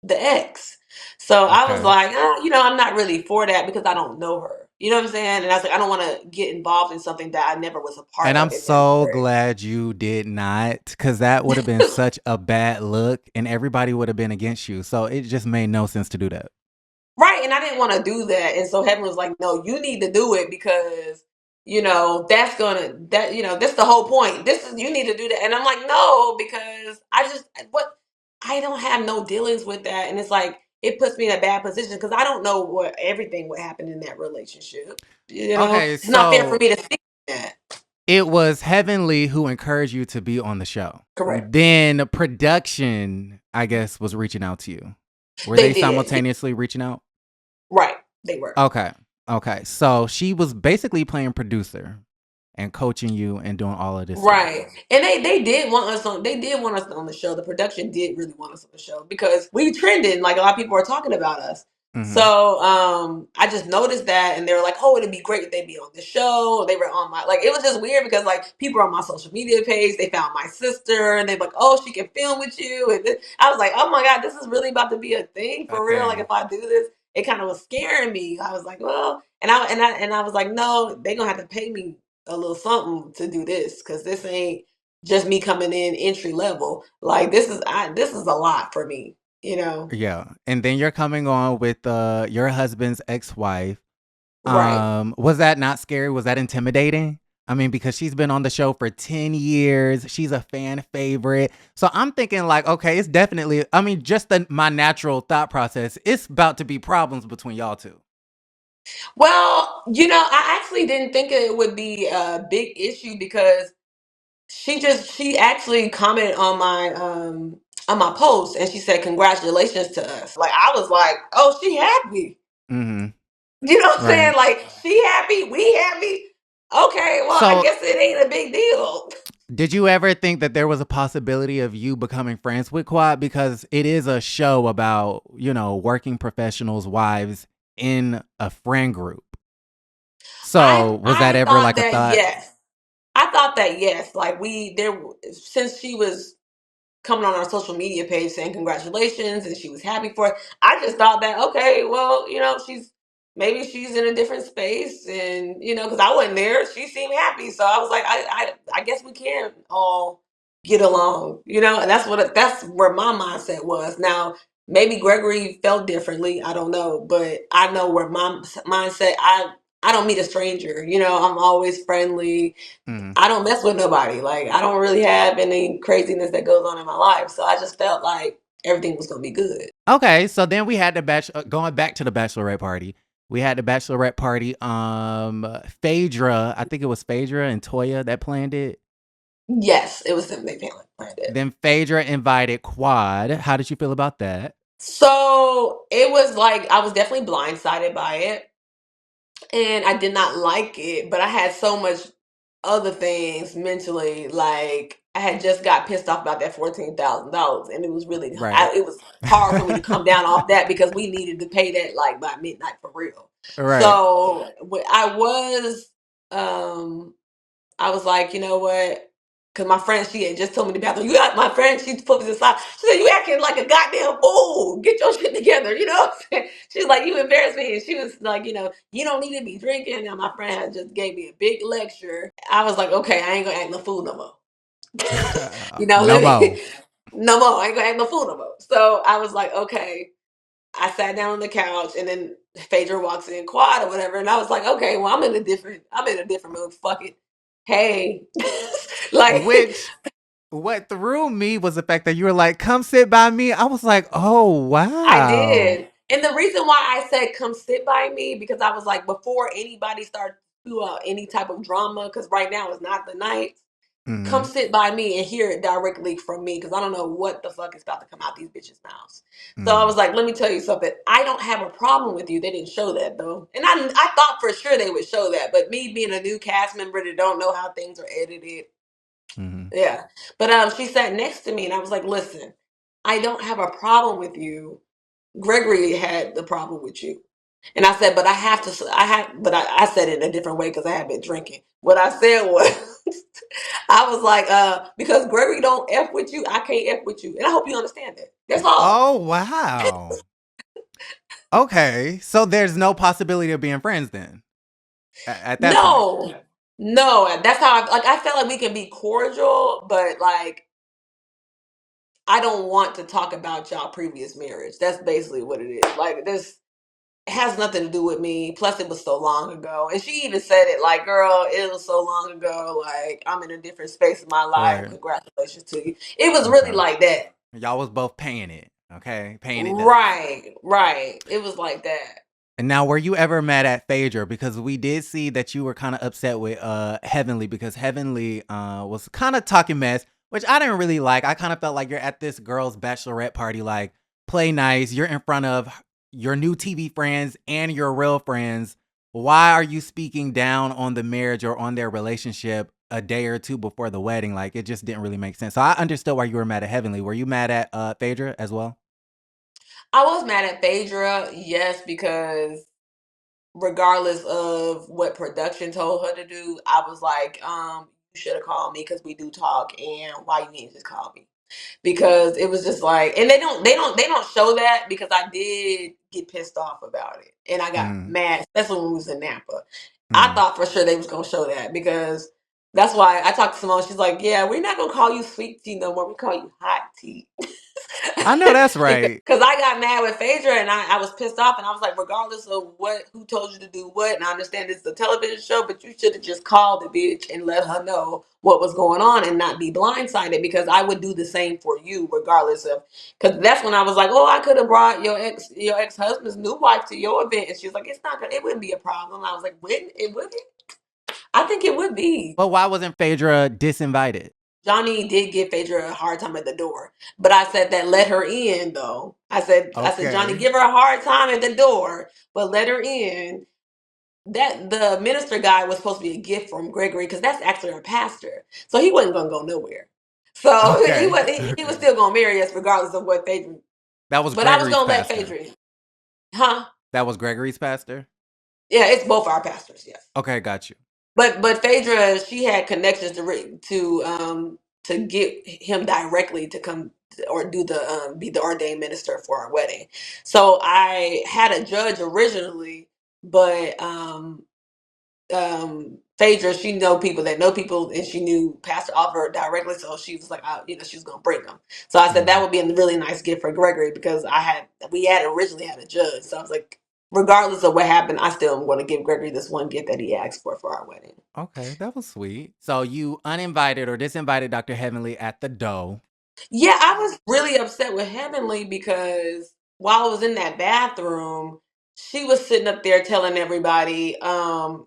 the ex. So I was Okay. like, I'm not really for that because I don't know her. You know what I'm saying? And I was like, I don't want to get involved in something that I never was a part And I'm of and never. so glad you did not, because that would have been such a bad look and everybody would have been against you. So it just made no sense to do that. Right, and I didn't want to do that. And so Heaven was like, "No, you need to do it because, that's the whole point. This is you need to do that." And I'm like, "No, because I don't have no dealings with that." And it's like it puts me in a bad position because I don't know what everything would happen in that relationship. Okay, It's not fair for so me to see that. it was Heavenly who encouraged you to be on the show. Correct. Then production, I guess, was reaching out to you. Were They they did. simultaneously reaching out? Right. They were. Okay. Okay. So she was basically playing producer and coaching you and doing all of this stuff. Right. And they did want us on the show. The production did really want us on the show because we trended, like a lot of people are talking about us. Hmm. So I just noticed that and they were like, "Oh, it'd be great if they'd be on the show." They were on my it was just weird because like people on my social media page, they found my sister and they're like, "Oh, she can film with you." And I was like, "Oh my God, this is really about to be a thing A for real." Like thing. if I do this, it kind of was scaring me. I was like, "Well," and I was like, "No, they're gonna have to pay me a little something to do this because this ain't just me coming in entry level. Like this is a lot for me, you know." Yeah. And then you're coming on with your husband's ex-wife. Right. Was that not scary? Was that intimidating? I mean, because she's been on the show for 10 years. She's a fan favorite. So I'm thinking like, okay, it's definitely, I mean, just my natural thought process, it's about to be problems between y'all two. Well, I actually didn't think it would be a big issue because she actually commented on my post and she said congratulations to us. Like I was like, "Oh, she happy." Hmm. You know what I'm saying? Right. Like she happy, we happy. Okay, well, I So guess it ain't a big deal. did you ever think that there was a possibility of you becoming friends with Quad? Because it is a show about, working professionals' wives in a friend group. So was that I ever thought like a that thought? yes. I thought that yes. Like since she was coming on our social media page saying congratulations and she was happy for it. I just thought that okay, well, she's in a different space and because I wasn't there, she seemed happy, so I was like, I guess we can all get along, and that's where my mindset was. Now maybe Gregory felt differently. I don't know, but I know where my mindset. I don't meet a stranger. I'm always friendly. Mhm. I don't mess with nobody. Like I don't really have any craziness that goes on in my life. So I just felt like everything was gonna be good. Okay, so then we had the going back to the bachelorette party. We had the bachelorette party. Phaedra, I think it was Phaedra and Toya that planned it. Yes, it was them. They planned it. Then Phaedra invited Quad. How did you feel about that? So it was like I was definitely blindsided by it, and I did not like it. But I had so much other things mentally. Like I had just got pissed off about that $14,000, and it was really Right. it was hard for me to come down off that because we needed to pay that like by midnight for real. Right. So um I was like, you know what? Because my friend, she had just told me the bathroom. You got my friend. She put me aside. She said, "You acting like a goddamn fool. Get your shit together." You know what I'm saying? She was like, "You embarrassed me." And she was like, "You don't need to be drinking." And my friend had just gave me a big lecture. I was like, "Okay, I ain't gonna act no fool no more." No Let more. me no more. I ain't gonna act no fool no more. So I was like, okay. I sat down on the couch, and then Phaedra walks in, quad or whatever, and I was like, okay, well, I'm in a different mood. Fuck it. Hey, like Which what threw me was the fact that you were like, "Come sit by me." I was like, "Oh I wow." did, and the reason why I said come sit by me because I was like, before anybody starts to any type of drama, because right now is not the night. Come Mm-hmm. sit by me and hear it directly from me because I don't know what the fuck is about to come out these bitches' mouths. So I Mm-hmm. was like, let me tell you something. I don't have a problem with you. They didn't show that though. And I thought for sure they would show that. But me being a new cast member that don't know how things are edited, Mm-hmm. yeah. But she sat next to me and I was like, listen, I don't have a problem with you. Gregory had the problem with you. And I said, but I said it in a different way because I had been drinking. What I said was, I was like, because Gregory don't F with you, I can't F with you. And I hope you understand that. That's all. Oh wow. Okay, so there's no possibility of being friends then at that point. No, no. That's how I felt like we can be cordial, but like, I don't want to talk about y'all previous marriage. That's basically what it is. Like, this has nothing to do with me. Plus, it was so long ago. And she even said it like, girl, it was so long ago. Like, I'm in a different space in my life. Right. Congratulations to you. It was really Okay. like that. Y'all was both paying it. Okay, paying it dust. Right, right. It was like that. And now, were you ever mad at Phaedra? Because we did see that you were kind of upset with Heavenly because Heavenly was kind of talking mess, which I didn't really like. I kind of felt like you're at this girl's bachelorette party, like play nice. You're in front of your new TV friends and your real friends. Why are you speaking down on the marriage or on their relationship a day or two before the wedding? Like it just didn't really make sense. So I understood why you were mad at Heavenly. Were you mad at Phaedra as well? I was mad at Phaedra, yes, because regardless of what production told her to do, I was like, you should have called me because we do talk, and why you didn't just call me? Because it was just like, and they don't show that because I did get pissed off about it, and I got Mm, mad, especially when we was in Napa. I mm. thought for sure they was gonna show that because that's why I talked to Simone. She's like, "Yeah, we're not gonna call you sweet tea no more. We call you hot tea." I know that's right. Because I got mad with Phaedra and I was pissed off and I was like, regardless of who told you to do what, and I understand it's a television show, but you should have just called the bitch and let her know what was going on and not be blindsided because I would do the same for you regardless of, because that's when I was like, oh, I could have brought your ex-husband's new wife to your event. And she was like, it wouldn't be a problem. I was like, wouldn't it? Would it? I think it would be. But why wasn't Phaedra disinvited? Johnny did give Phaedra a hard time at the door, but I said that let her in though. I said Johnny, Okay. give her a hard time at the door, but let her in. That the minister guy was supposed to be a gift from Gregory because that's actually our pastor, so he wasn't gonna go nowhere. So Okay. he was Okay. still gonna marry us regardless of what Phaedra. That was But I was Gregory's gonna let pastor. Phaedra in, huh? That was Gregory's pastor? Yeah, it's both our pastors, yes. Okay, got you. But Phaedra, she had connections to get him directly to come or do the be the ordained minister for our wedding. So I had a judge originally, but Phaedra, she know people that know people, and she knew Pastor Oliver directly, so she was like, she was gonna bring them. So I said that Mhm. would be a really nice gift for Gregory because we had originally had a judge, so I was like, regardless of what happened, I still am going to give Gregory this one gift that he asked for our wedding. Okay, that was sweet. So you uninvited or disinvited Dr. Heavenly at the dough. Yeah, I was really upset with Heavenly because while I was in that bathroom, she was sitting up there telling everybody, my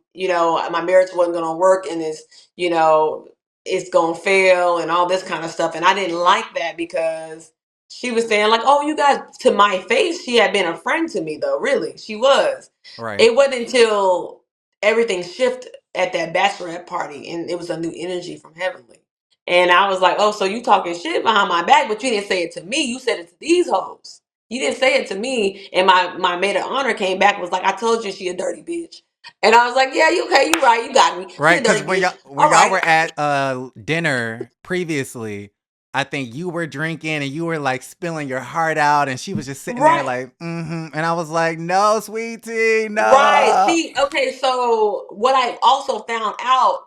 marriage wasn't going to work and it's going to fail and all this kind of stuff. And I didn't like that because she was saying, like, oh, you guys, to my face, she had been a friend to me, though. Really, she was. Right. It wasn't until everything shifted at that bachelorette party, and it was a new energy from Heavenly. And I was like, oh, so you talking shit behind my back, but you didn't say it to me. You said it to these hoes. You didn't say it to me. And my maid of honor came back and was like, I told you she a dirty bitch. And I was like, yeah, you okay, you right, you got me. She Right, a because dirty when bitch. when All y'all right. were at dinner previously, I think you were drinking and you were like spilling your heart out, and she was just sitting there Right. like, and I was like, no, sweetie, Right. no. See, okay, so what I also found out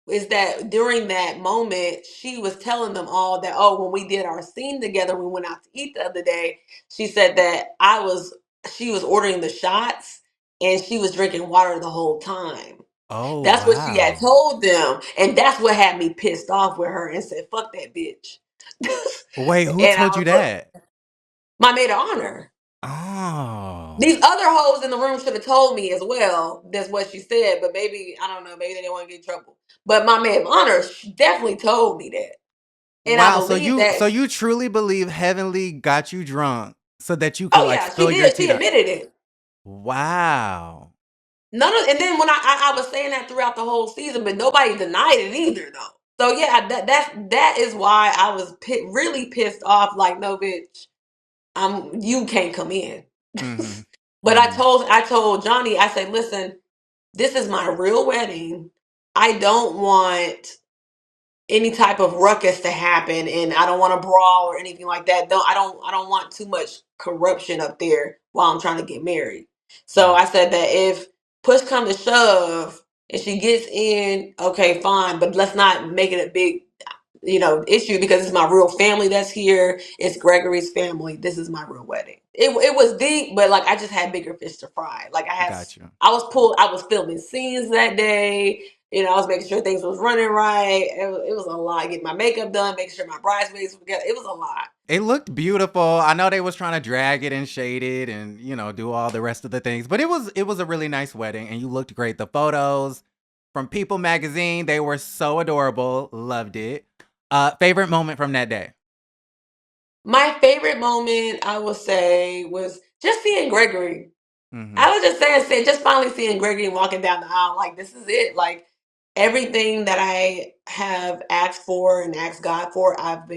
is that during that moment, she was telling them all that, oh, when we did our scene together, we went out to eat the other day, she said that she was ordering the shots and she was drinking water the whole time. Oh That's what she had wow. told them. And that's what had me pissed off with her and said, fuck that bitch. Wait, who And I told you was like, that? my maid of honor. Oh. These other hoes in the room should have told me as well. That's what she said, but maybe I don't know. Maybe they didn't want to get in trouble. But my maid of honor definitely told me that, and I Wow, believe that. so you truly believe Heavenly got you drunk so that you could Oh like yeah, she spill your did. tea She to. admitted it. Wow. And then when I was saying that throughout the whole season, but nobody denied it either though. So yeah, that is why I was really pissed off. Like, no, bitch, you can't come in. Mm-hmm. But Mm-hmm. I told Johnny, I said, listen, this is my real wedding. I don't want any type of ruckus to happen, and I don't want to brawl or anything like that. I don't want too much corruption up there while I'm trying to get married. So Right. I said that if push come to shove and she gets in, okay, fine, but let's not make it a big issue because it's my real family that's here. It's Gregory's family. This is my real wedding. It was deep, but like I just had bigger fish to fry. Like Got you. I was filming scenes that day. I was making sure things was running right. It was a lot. Getting my makeup done, making sure my bridesmaids were together. It was a lot. It looked beautiful. I know they was trying to drag it and shade it and do all the rest of the things, but it was a really nice wedding and you looked great. The photos from People magazine, they were so adorable. Loved it. Favorite moment from that day? My favorite moment, I will say, was just seeing Gregory. Mhm. I was just saying, just finally seeing Gregory walking down the aisle, like this is it. Like everything that I have asked for and asked God for, I've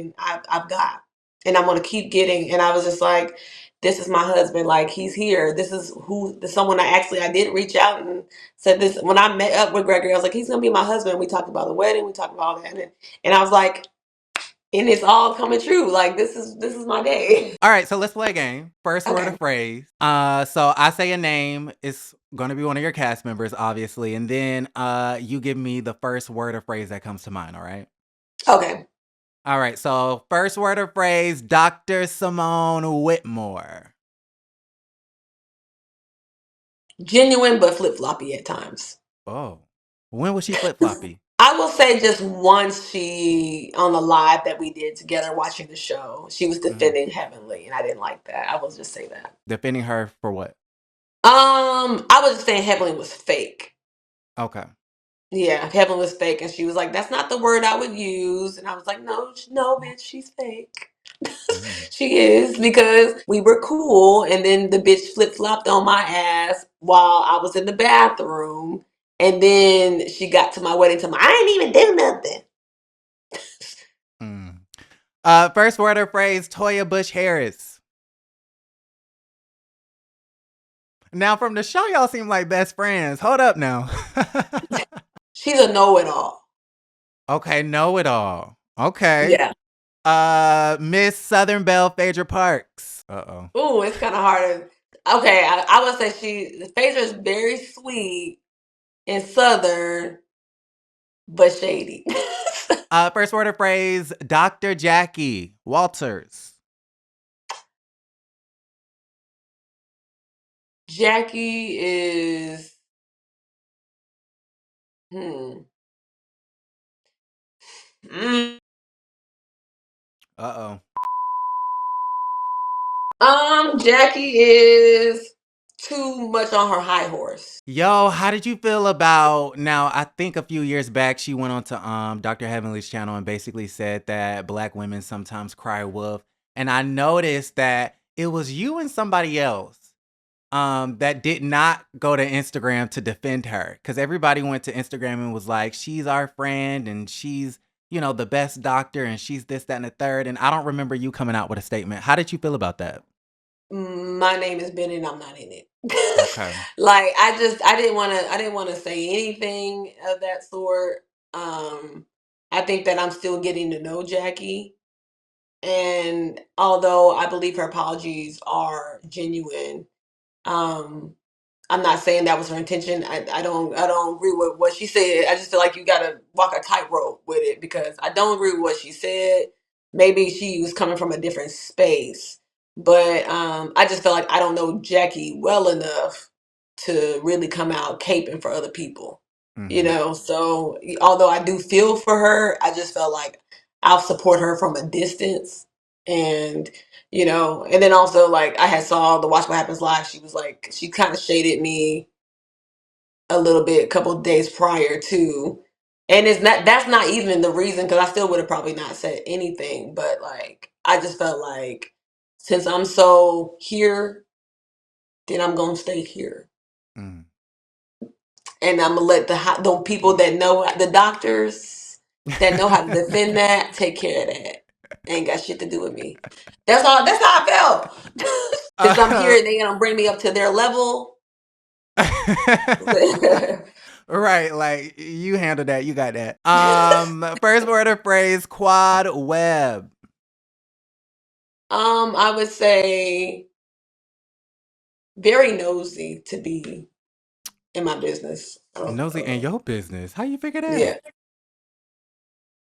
got, and I'm gonna keep getting. And I was just like, this is my husband. Like he's here. This is someone I did reach out and said this when I met up with Gregory. I was like, he's gonna be my husband. We talked about the wedding. We talked about all that, and I was like, and it's all coming true. Like this is my day. All right, so let's play a game. First word or Okay. phrase. So I say a name. It's going to be one of your cast members, obviously, and then you give me the first word or phrase that comes to mind. All right. Okay. All right. So first word or phrase, Dr. Simone Whitmore. Genuine but flip floppy at times. Oh, when was she flip floppy? I will say just once she on the live that we did together watching the show, she was Hmm. defending Heavenly, and I didn't like that. I will just say that. Defending her for what? I was just saying Heavenly was fake. Okay. Yeah, Heavenly was fake, and she was like, "That's not the word I would use," and I was like, "No, no, bitch, she's fake." Mm. She is because we were cool, and then the bitch flip flopped on my ass while I was in the bathroom, and then she got to my wedding time. I ain't even do nothing. Mm. First word or phrase, Toya Bush Harris. Now from the show, y'all seem like best friends. Hold up now. She's a know-it-all. Okay, know it all. Okay. Yeah. Miss Southern Belle Phaedra Parks. Uh-oh. Ooh, it's kind of hard. Okay, I would say Phaedra is very sweet and southern, but shady. First word or phrase, Dr. Jackie Walters. Jackie is hmm. Mm. Uh-oh. Jackie is too much on her high horse. Yo, how did you feel about now? I think a few years back she went on to Dr. Heavenly's channel and basically said that black women sometimes cry wolf. And I noticed that it was you and somebody else that did not go to Instagram to defend her, because everybody went to Instagram and was like, she's our friend and she's, the best doctor and she's this, that, and the third. And I don't remember you coming out with a statement. How did you feel about that? My name is Ben and I'm not in it. Okay. Like I didn't want to say anything of that sort. Um I think that I'm still getting to know Jackie, and although I believe her apologies are genuine, um I'm not saying that was her intention. I don't agree with what she said. I just feel like you gotta walk a tightrope with it because I don't agree with what she said. Maybe she was coming from a different space. But I just feel like I don't know Jackie well enough to really come out caping for other people. Mm-hmm. So although I do feel for her, I just felt like I'll support her from a distance. And and then also, like, I had saw the Watch What Happens Live. She was like, she kind of shaded me a little bit a couple of days prior to, and that's not even the reason, because I still would have probably not said anything, but like I just felt like since I'm so here, then I'm gonna stay here, Mm. and I'm gonna let the people that know, the doctors that know how to defend that, take care of that. Ain't got shit to do with me. That's how I felt. Since I'm here, Uh, they gonna bring me up to their level. right, like you handled that, you got that. First word or phrase, quad web. I would say very nosy to be in my business. Nosy in your business. How you figure Yeah. that?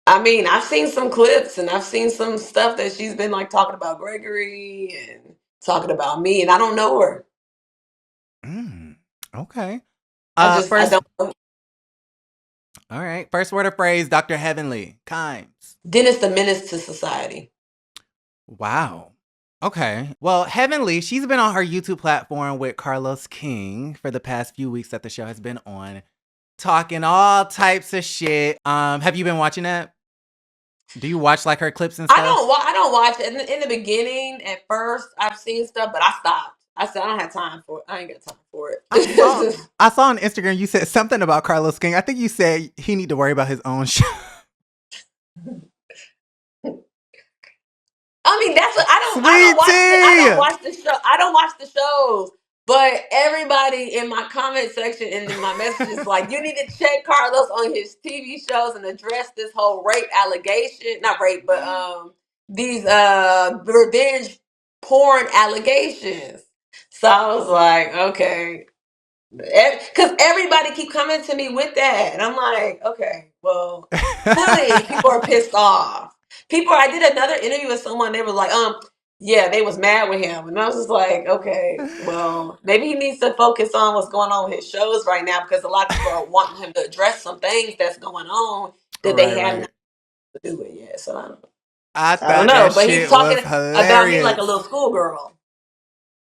I mean, I've seen some clips and I've seen some stuff that she's been like talking about Gregory and talking about me, and I don't know her. Mm, okay. I First, don't know. all right. First word or phrase, Dr. Heavenly Kimes. Dennis the Menace to Society. Wow. Okay. Well, Heavenly, she's been on her YouTube platform with Carlos King for the past few weeks that the show has been on, talking all types of shit. Have you been watching that? Do you watch like her clips and stuff? I don't watch it. In the beginning, at first, I've seen stuff, but I stopped. I said I don't have time for it. I ain't got time for I saw it. I saw on Instagram you said something about Carlos King. I think you said he need to worry about his own show. I mean, Sweet I don't tea. watch the show. I don't watch the shows. But everybody in my comment section and in my messages, like, you need to check Carlos on his TV shows and address this whole rape allegation. Not rape, but these revenge porn allegations. So I was like, okay. Because everybody keep coming to me with that. And I'm like, okay, well, clearly people are pissed off. I did another interview with someone, they were like, yeah, they was mad with him. And I was just like, okay, well, maybe he needs to focus on what's going on with his shows right now, because a lot of people are wanting him to address some things that's going on that Right, they have right. not to do it yet. So I I don't thought know. that But he's shit talking was about me like a hilarious. little schoolgirl.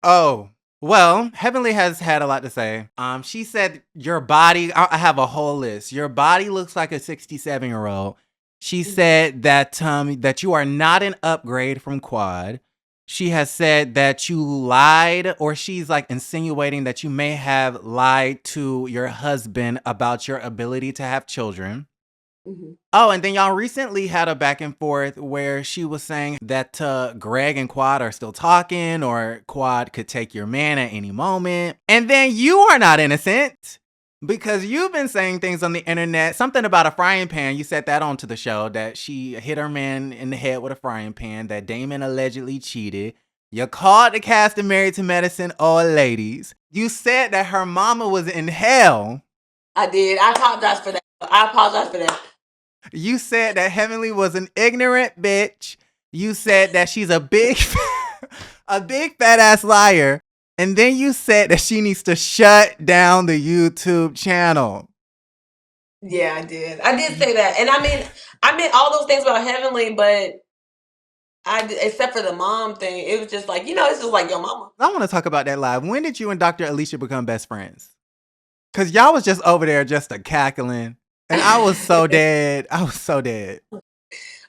Oh, well, Heavenly has had a lot to say. She said your body, I have a whole list. Your body looks like a 67-year-old. She said that you are not an upgrade from Quad. She has said that you lied, or she's like insinuating that you may have lied to your husband about your ability to have children. Mhm. Oh, and then y'all recently had a back and forth where she was saying that Greg and Quad are still talking, or Quad could take your man at any moment. And then you are not innocent because you've been saying things on the internet, something about a frying pan. You said that onto the show, that she hit her man in the head with a frying pan, that Damon allegedly cheated. You called the cast of Married to Medicine old ladies. You said that her mama was in hell. I did. I apologize for that. I apologize for that. You said that Heavenly was an ignorant bitch. You said that she's a big, a big fat ass liar. And then you said that she needs to shut down the YouTube channel. Yeah, I did. I did say that, and I meant all those things about Heavenly, but except for the mom thing, it was just like, it's just like your mama. I want to talk about that live. When did you and Dr. Alicia become best friends? Because y'all was just over there just a cackling. And I was so dead. I was so dead.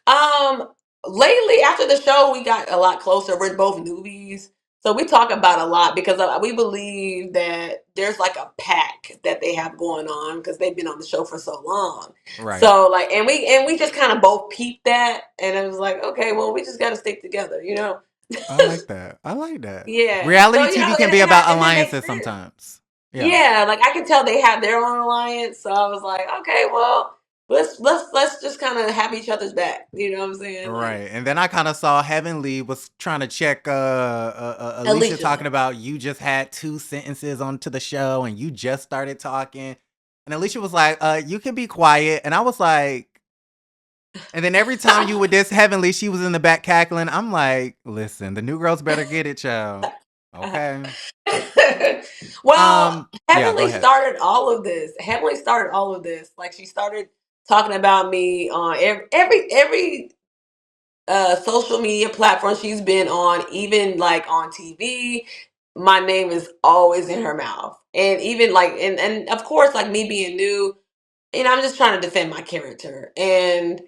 um, Lately after the show, we got a lot closer. We're both newbies, So we talk about a lot because we believe that there's like a pack that they have going on because they've been on the show for so long. Right. So like, and we just kind of both peeped that, and it was like, okay, well, we just got to stick together, you know? I like that. I like that. Yeah. Reality So you TV know, can be about and it makes alliances sense. sometimes. Yeah. Yeah, like I can tell they have their own alliance, so I was like, okay, well, let's just kind of have each other's back. You know what I'm saying? Like Right. And then I kind of saw Heavenly was trying to check Alicia Alicia. talking about you just had 2 sentences onto the show and you just started talking. And Alicia was like, you can be quiet. And I was like, and then every time you would diss Heavenly, she was in the back cackling. I'm like, listen, the new girls better get it, child. Okay. Well, Yeah, go Heavenly ahead. started all of this. Heavenly started all of this. Like she started talking about me on every social media platform she's been on, even like on TV. My name is always in her mouth, and even like, and of course, like me being new, I'm just trying to defend my character. And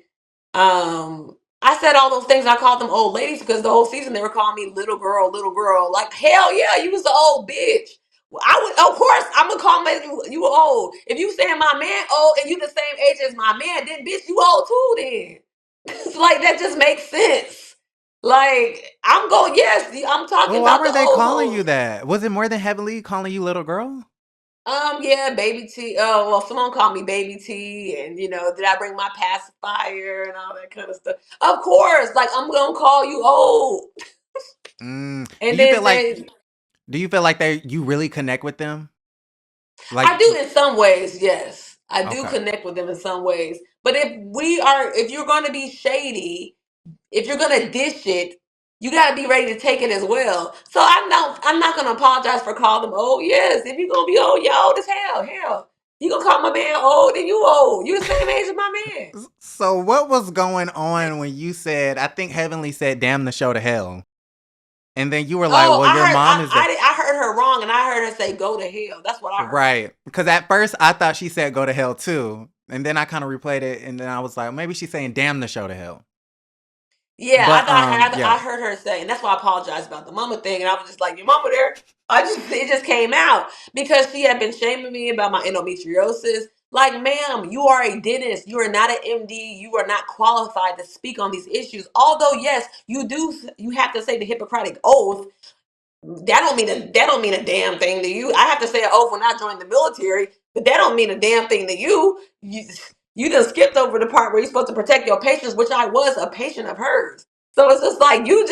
I said all those things. I called them old ladies because the whole season they were calling me little girl, little girl. Like hell yeah, you was the old bitch. Well, I would, of course, I'm gonna call you old. If you saying my man old and you the same age as my man, then bitch, you old too. Then it's like that just makes sense. Like I'm going, yes, I'm talking Well, why about were the they old calling you hoes. that? Was it more than Heavenly calling you little girl? Yeah, baby T. Oh, well, someone called me baby T, and did I bring my pacifier and all that kind of stuff? Of course, like I'm gonna call you old, Do and you then feel like say you really connect with them? Like, I do in some ways. Yes, I do okay. connect with them in some ways. But if you're gonna be shady, if you're gonna dish it, you gotta be ready to take it as well. So I'm not gonna apologize for calling them old. Yes, if you're gonna be old, you're old as hell. Hell, you gonna call my man old, and you old. You the same age as my man. So what was going on when you said, I think Heavenly said, damn the show to hell. And then you were like, Oh, well, I your heard mom is a I heard her wrong, and I heard her say "go to hell." That's what I heard. right. Because at first I thought she said go to hell too. And then I kind of replayed it and then I was like, maybe she's saying damn the show to hell. Yeah, But I yeah. heard her say, and that's why I apologized about the mama thing. And I was just like, "Your mama there?" It just came out because she had been shaming me about my endometriosis. Like, ma'am, you are a dentist. You are not an MD. You are not qualified to speak on these issues. Although, yes, you have to say the Hippocratic oath. That don't mean a damn thing to you. I have to say an oath when I joined the military, but that don't mean a damn thing to you. You just skipped over the part where you're supposed to protect your patients, which I was a patient of hers. So it's just like you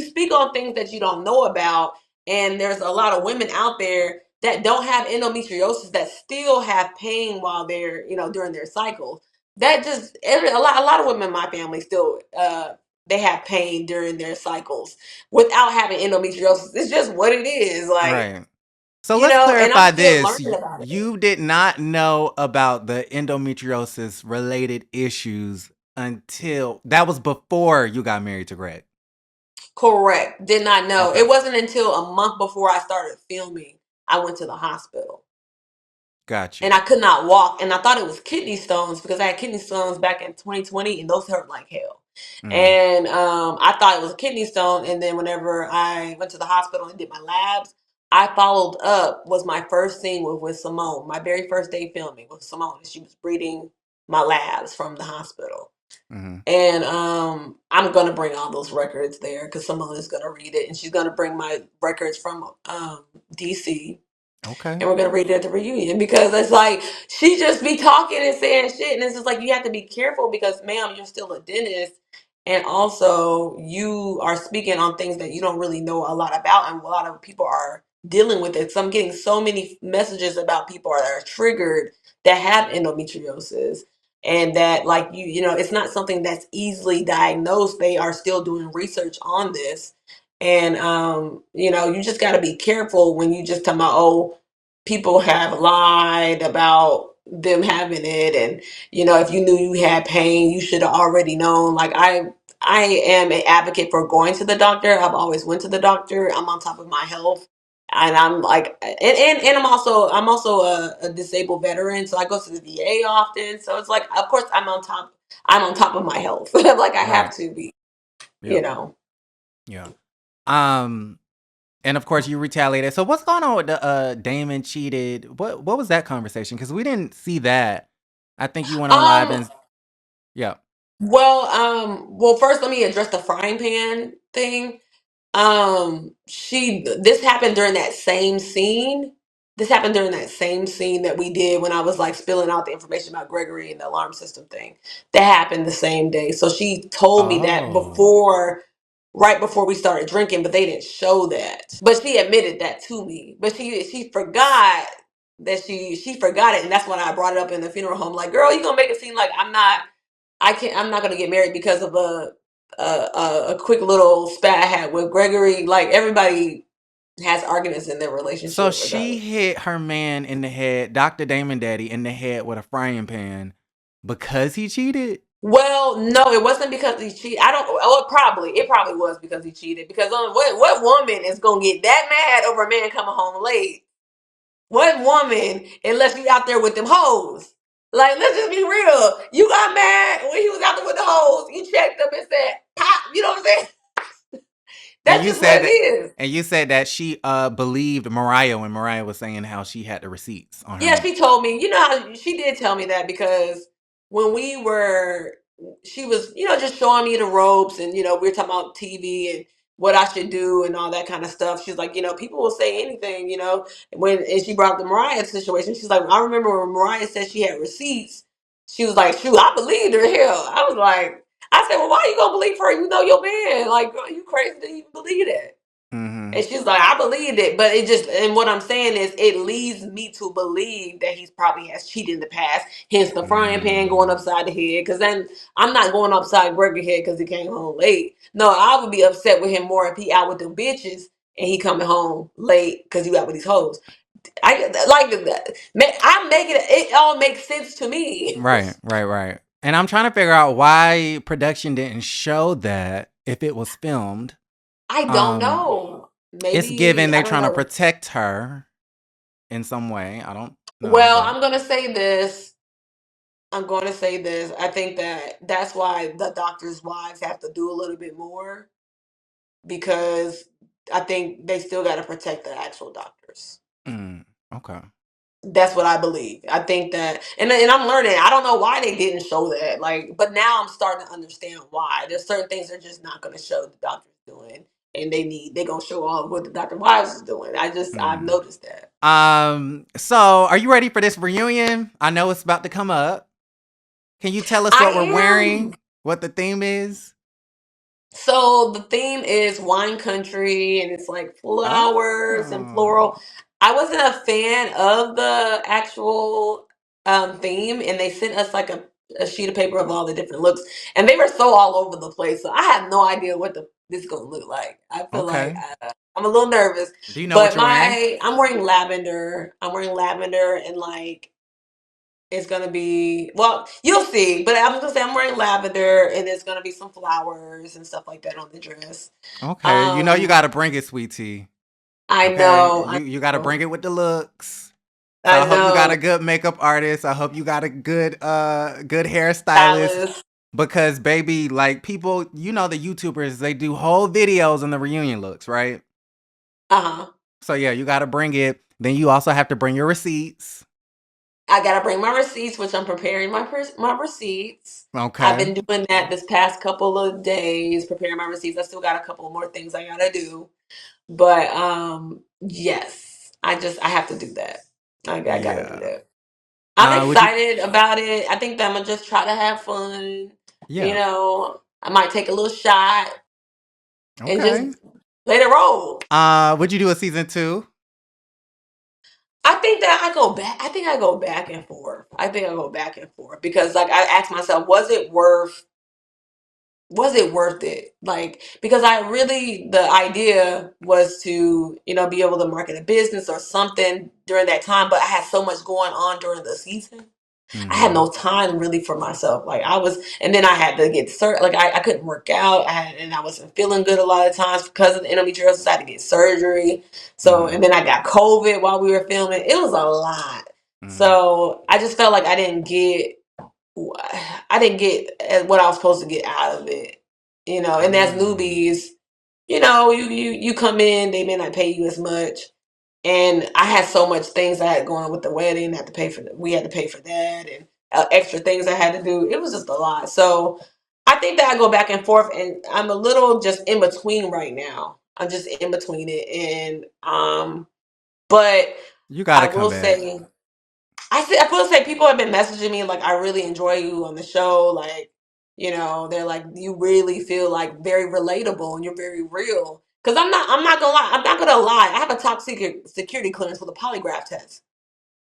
speak on things that you don't know about, and there's a lot of women out there that don't have endometriosis that still have pain while they're during their cycles. That just a lot of women in my family still they have pain during their cycles without having endometriosis. It's just what it is. Like, Right. So let's and I'm clarify still this. learning about it. You did not know about the endometriosis related issues until that was before you got married to Greg. Correct. Did not know. Okay. It wasn't until a month before I started filming, I went to the hospital. Got you. And I could not walk. And I thought it was kidney stones because I had kidney stones back in 2020 and those hurt like hell. Mm, And I thought it was a kidney stone. And then whenever I went to the hospital and did my labs, I followed up was my first scene with Simone, my very first day filming with Simone. She was reading my labs from the hospital. mm-hmm. And I'm gonna bring all those records there because Simone is gonna read it, and she's gonna bring my records from DC, Okay. and we're gonna read it at the reunion because it's like she just be talking and saying shit, and it's just like you have to be careful because, ma'am, you're still a dentist, and also you are speaking on things that you don't really know a lot about, and a lot of people are dealing with it. So I'm getting so many messages about people that are triggered that have endometriosis. And that, like it's not something that's easily diagnosed. They are still doing research on this, and you just got to be careful when you just talk about, oh, people have lied about them having it, and if you knew you had pain you should have already known. Like I am an advocate for going to the doctor. I've always went to the doctor. I'm on top of my health, and I'm like, and I'm also a disabled veteran, so I go to the VA often. So it's like, of course, I'm on top of my health. Like I Right. have to be, you Yep. know. Yeah. Um And of course, you retaliated. So what's going on with the Damon cheated? What was that conversation? Because we didn't see that. I think you went on live Um, and yeah. well, first let me address the frying pan thing. She this happened during that same scene. This happened during that same scene that we did when I was like spilling out the information about Gregory and the alarm system thing. That happened the same day. So she told me that Oh. right before we started drinking, but they didn't show that. But she admitted that to me. But she forgot that she forgot it, and that's when I brought it up in the funeral home. Like, girl, you gonna make it seem like I'm not gonna get married because of a quick little spat I had with Gregory. Like everybody has arguments in their So relationship, she regardless. hit her man in the head, Dr. Damon Daddy, in the head with a frying pan because he cheated? Well, no, it wasn't because he cheated. I don't. Oh, it probably was because he cheated. Because what woman is gonna get that mad over a man coming home late? What woman, unless you out there with them hoes? Like, let's just be real. You got mad when he was out there with the hoes. You checked them and said, "Pop." You know what I'm saying? And That's you just what said it that is. and you said that she believed Mariah when Mariah was saying how she had the receipts on her Yeah, man. she told me. You know how she did tell me that because when we were, she was, just showing me the ropes, and we were talking about TV and what I should do and all that kind of stuff. She's like, people will say anything, and she brought up the Mariah situation. She's like, I remember when Mariah said she had receipts. She was like, shoot, I believed her. Hell, I was like, I said, well, why you gonna believe her? You know your man. Like, girl, you crazy to even believe that. Mm-hmm. And she's like, I believed it, but and what I'm saying is, it leads me to believe that he's probably has cheated in the past. Hence the frying pan going Mm. upside the head. Because then I'm not going upside Gregory's head because he came home late. No, I would be upset with him more if he out with them bitches and he coming home late because you out with these hoes. I like that. I'm making it all makes sense to me. Right. And I'm trying to figure out why production didn't show that if it was filmed. I don't Um, know. it's Maybe given I they're don't trying to know. protect her in some way. I don't know, Well, but I'm gonna say this. I'm going to say this. I think that's why the doctors' wives have to do a little bit more because I think they still got to protect the actual doctors. mm, okay. That's what I believe. I think that, and I'm learning. I don't know why they didn't show that. Like, but now I'm starting to understand why. There's certain things they're just not going to show the doctors doing, and they're gonna show all what the doctor wives is doing. I've Mm. noticed that. So are you ready for this reunion? I know it's about to come up. Can you tell us I what we're am. wearing? What the theme is? So the theme is wine country and it's like flowers and floral. Oh. I wasn't a fan of the actual theme, and they sent us like a sheet of paper of all the different looks, and they were so all over the place. So I have no idea what this is gonna look like. I feel like Okay. I'm a little nervous, Do you know what but you're wearing? I'm wearing lavender. I'm wearing lavender, and like it's gonna be, well, you'll see. But I'm gonna say I'm wearing lavender, and there's gonna be some flowers and stuff like that on the dress. Okay. You know you Um, gotta bring it, sweet tea. I Okay. know, You gotta bring know, it with the looks. So I I hope you got know. a good makeup artist. I hope you got a good hairstylist. Stylist. Because baby, like people, the YouTubers, they do whole videos on the reunion looks, right? Uh huh. So yeah, you gotta bring it. Then you also have to bring your receipts. I gotta bring my receipts, which I'm preparing my receipts. I've Okay. been doing that this past couple of days, preparing my receipts. I still got a couple more things I gotta do, but yes, I have to do that. I gotta do Yeah. that. I'm Would you excited about it. I think that I'm gonna just try to have fun. Yeah. I might take a little shot and just Okay. let it roll. Would you do a season 2? I think that I go back. I think I go back and forth. I think I go back and forth because, like, I ask myself, was it worth it? Like, because the idea was to, be able to market a business or something during that time, but I had so much going on during the season. I had Mm-hmm. no time really for myself. Like and then I had to get like I couldn't work out. And I wasn't feeling good a lot of times because of the endometriosis. I had to get surgery. So, Mm-hmm. and then I got COVID while we were filming. It was a lot. Mm-hmm. So I just felt like I didn't get what I was supposed to get out of it. And as Mm. newbies, you come in, they may not pay you as much. And I had so much things I had going on with the wedding. I had to pay for we had to pay for that, and extra things I had to do. It was just a lot. So I think that I go back and forth, and I'm a little just in between right now. I'm just in between it, and but You gotta I come will back. say, I will say people have been messaging me like, I really enjoy you on the show. Like, they're like, you really feel like very relatable and you're very real. Because I'm not gonna lie. I have a top secret security clearance with a polygraph test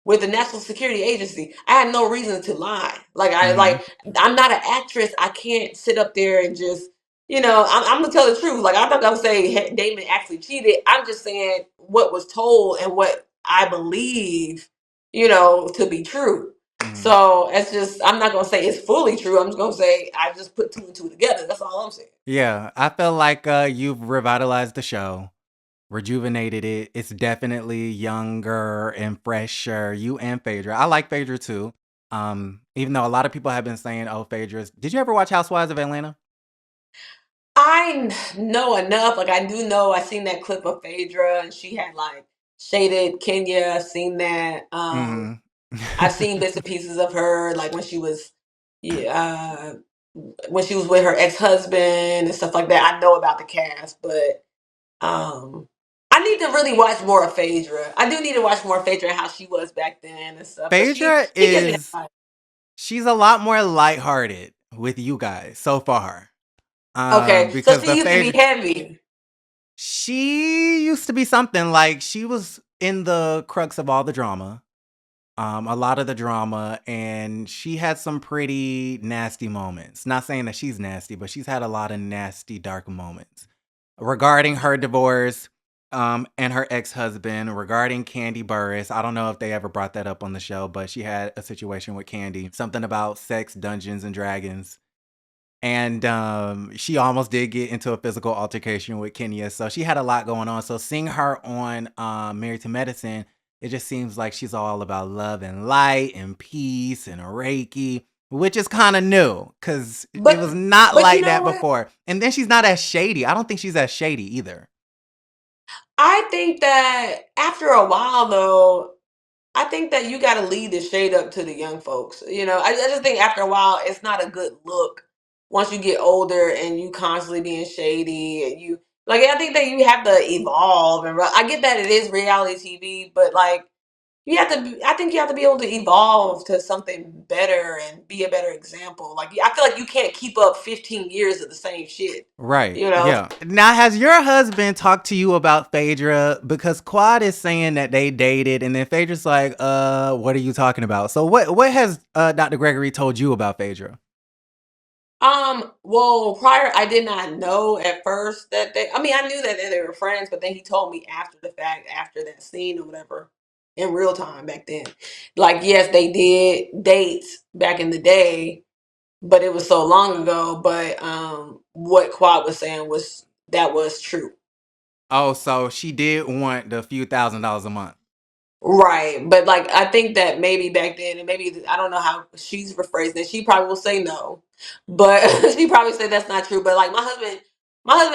with the National Security Agency. I had no reason to lie. Hmm. I'm not an actress. I can't sit up there and just, I'm gonna tell the truth. Like, I'm not gonna say Damon actually cheated. I'm just saying what was told and what I believe, to be true. Hmm. So it's just, I'm not gonna say it's fully true. I'm just gonna say I just put two and two together. That's all I'm saying. Yeah, I feel like you've revitalized the show, rejuvenated it. It's definitely younger and fresher. You and Phaedra. I like Phaedra too. Even though a lot of people have been saying, "Oh, Phaedra's." Did you ever watch Housewives of Atlanta? Know enough. Like, I do know I seen that clip of Phaedra and she had like shaded Kenya. I've seen that. Hmm. I've seen bits and pieces of her, like yeah, when she was with her ex husband and stuff like that. I know about the cast, but I need to really watch more of Phaedra. I do need to watch more of Phaedra and how she was back then and stuff. Cause Phaedra she gives me that is vibe. she's a lot more lighthearted with you guys so far. Okay, so Because she the used to be Phaedra heavy. she used to be something like she was in the crux of all the drama. A lot of the drama, and she had some pretty nasty moments. Not saying that she's nasty, but she's had a lot of nasty, dark moments regarding her divorce, and her ex-husband, regarding Candy Burris. I don't know if they ever brought that up on the show, but she had a situation with Candy, something about sex, Dungeons and Dragons. And she almost did get into a physical altercation with Kenya. So she had a lot going on. So seeing her on Married to Medicine, it just seems like she's all about love and light and peace and Reiki, which is kind of new because it was But not but you like know that what? before. And then she's not as shady. I don't think she's as shady either. I think that after a while though, I think that you got to lead the shade up to the young folks. I just think after a while, it's not a good look once you get older and you constantly being shady and you like. I think that you have to evolve, and I get that it is reality TV, but like you have to. I think you have to be able to evolve to something better and be a better example. Like, I feel like you can't keep up 15 years of the same shit. Right. You know. Yeah. Now, has your husband talked to you about Phaedra? Because Quad is saying that they dated, and then Phaedra's like, what are you talking about? So what has Dr. Gregory told you about Phaedra? Well, prior, I did not know at first that I mean, I knew that they were friends, but then he told me after the fact, after that scene or whatever, in real time back then. Like, yes, they did date back in the day, but it was so long ago. But what Quad was saying was that was true. Oh, so she did want the few $1,000s a month. Right. But like, I think that maybe back then, and maybe I don't know how she's rephrased it. She probably will say no, but she probably say that's not true. But like, my husband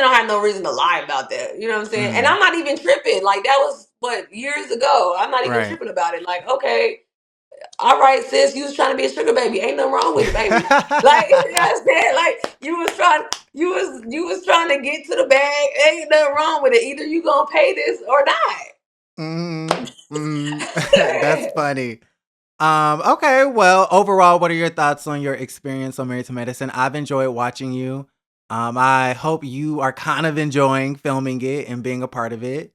don't have no reason to lie about that. You know what I'm saying? And Hmm. I'm not even tripping. Like, that was what, years ago. I'm not even Right. tripping about it. Like, okay, all right, sis, you was trying to be a sugar baby. Ain't nothing wrong with it, baby. Like, you know what I'm saying? Like, you was trying to get to the bag. Ain't nothing wrong with it. Either you gonna pay this or Mm, that's not. funny. Okay, well, overall, what are your thoughts on your experience on Married to Medicine? I've enjoyed watching you. I hope you are kind of enjoying filming it and being a part of it.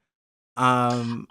Um,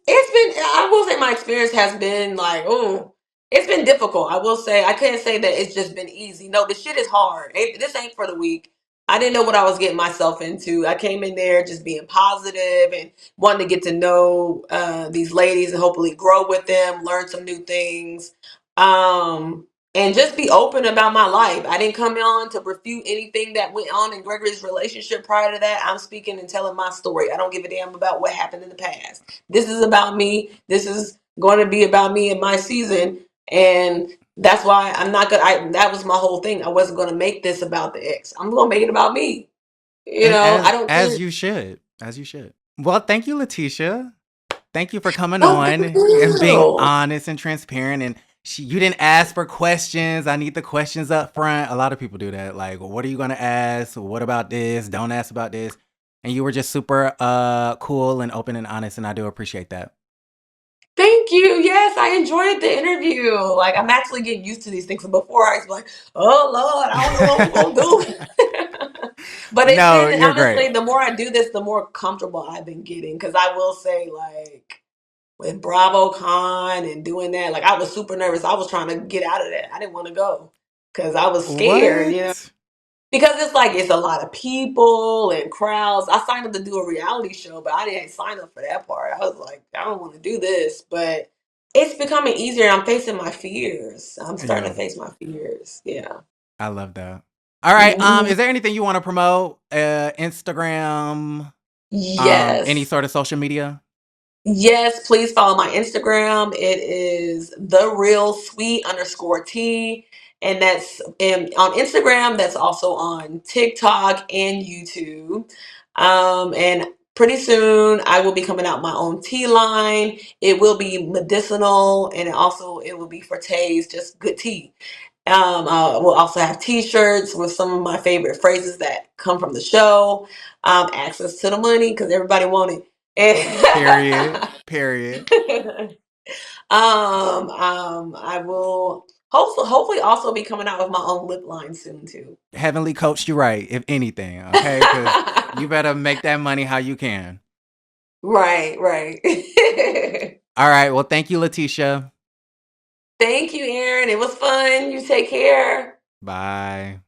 It's been, I will say my experience has been like, oh, it's been difficult. I will say, I can't say that it's just been easy. No, the shit is hard. This ain't for the weak. I didn't know what I was getting myself into. I came in there just being positive and wanting to get to know these ladies and hopefully grow with them, learn some new things. Um, and just be open about my life. I didn't come on to refute anything that went on in Gregory's relationship prior to that. I'm speaking and telling my story. I don't give a damn about what happened in the past. This is about me. This is going to be about me and my season. And that's why I'm not gonna. That was my whole thing. I wasn't gonna make this about the ex. I'm gonna make it about me. And I as don't as think. you should. As you should. Well, thank you, Lateasha. Thank you for coming Oh, on thank and being you. honest and transparent. And you didn't ask for questions. I need the questions up front. A lot of people do that. Like, what are you gonna ask? What about this? Don't ask about this. And you were just super cool and open and honest, and I do appreciate that. Thank you. Yes, I enjoyed the interview. Like, I'm actually getting used to these things. So before I was like, oh Lord, I don't know what we're gonna do. But it's No, been you're great. honestly, the more I do this, the more comfortable I've been getting. Because I will say, like, with BravoCon and doing that, like, I was super nervous. I was trying to get out of that. I didn't want to go because I was scared. What? Because it's like it's a lot of people and crowds. I signed up to do a reality show, but I didn't sign up for that part. I was like, I don't want to do this, but it's becoming easier. I'm facing my fears. I'm starting Yeah, to face my fears. Yeah. I love that. All right. Mhm. Is there anything you want to promote? Instagram, any Yes. sort of social media? Yes, please follow my Instagram. It is the real sweet underscore T. And that's on Instagram. That's also on TikTok and YouTube. And pretty soon I will be coming out my own tea line. It will be medicinal and it will be for taste, just good tea. We'll also have T-shirts with some of my favorite phrases that come from the show. Access to the money because everybody want Period. it. Period. I will hopefully also be coming out with my own lip line soon too. Heavenly coached you right, if anything, okay? Because you better make that money how you can. Right, right. All right. Well, thank you, Lateasha. Thank you, Aaron. It was fun. You take care. Bye.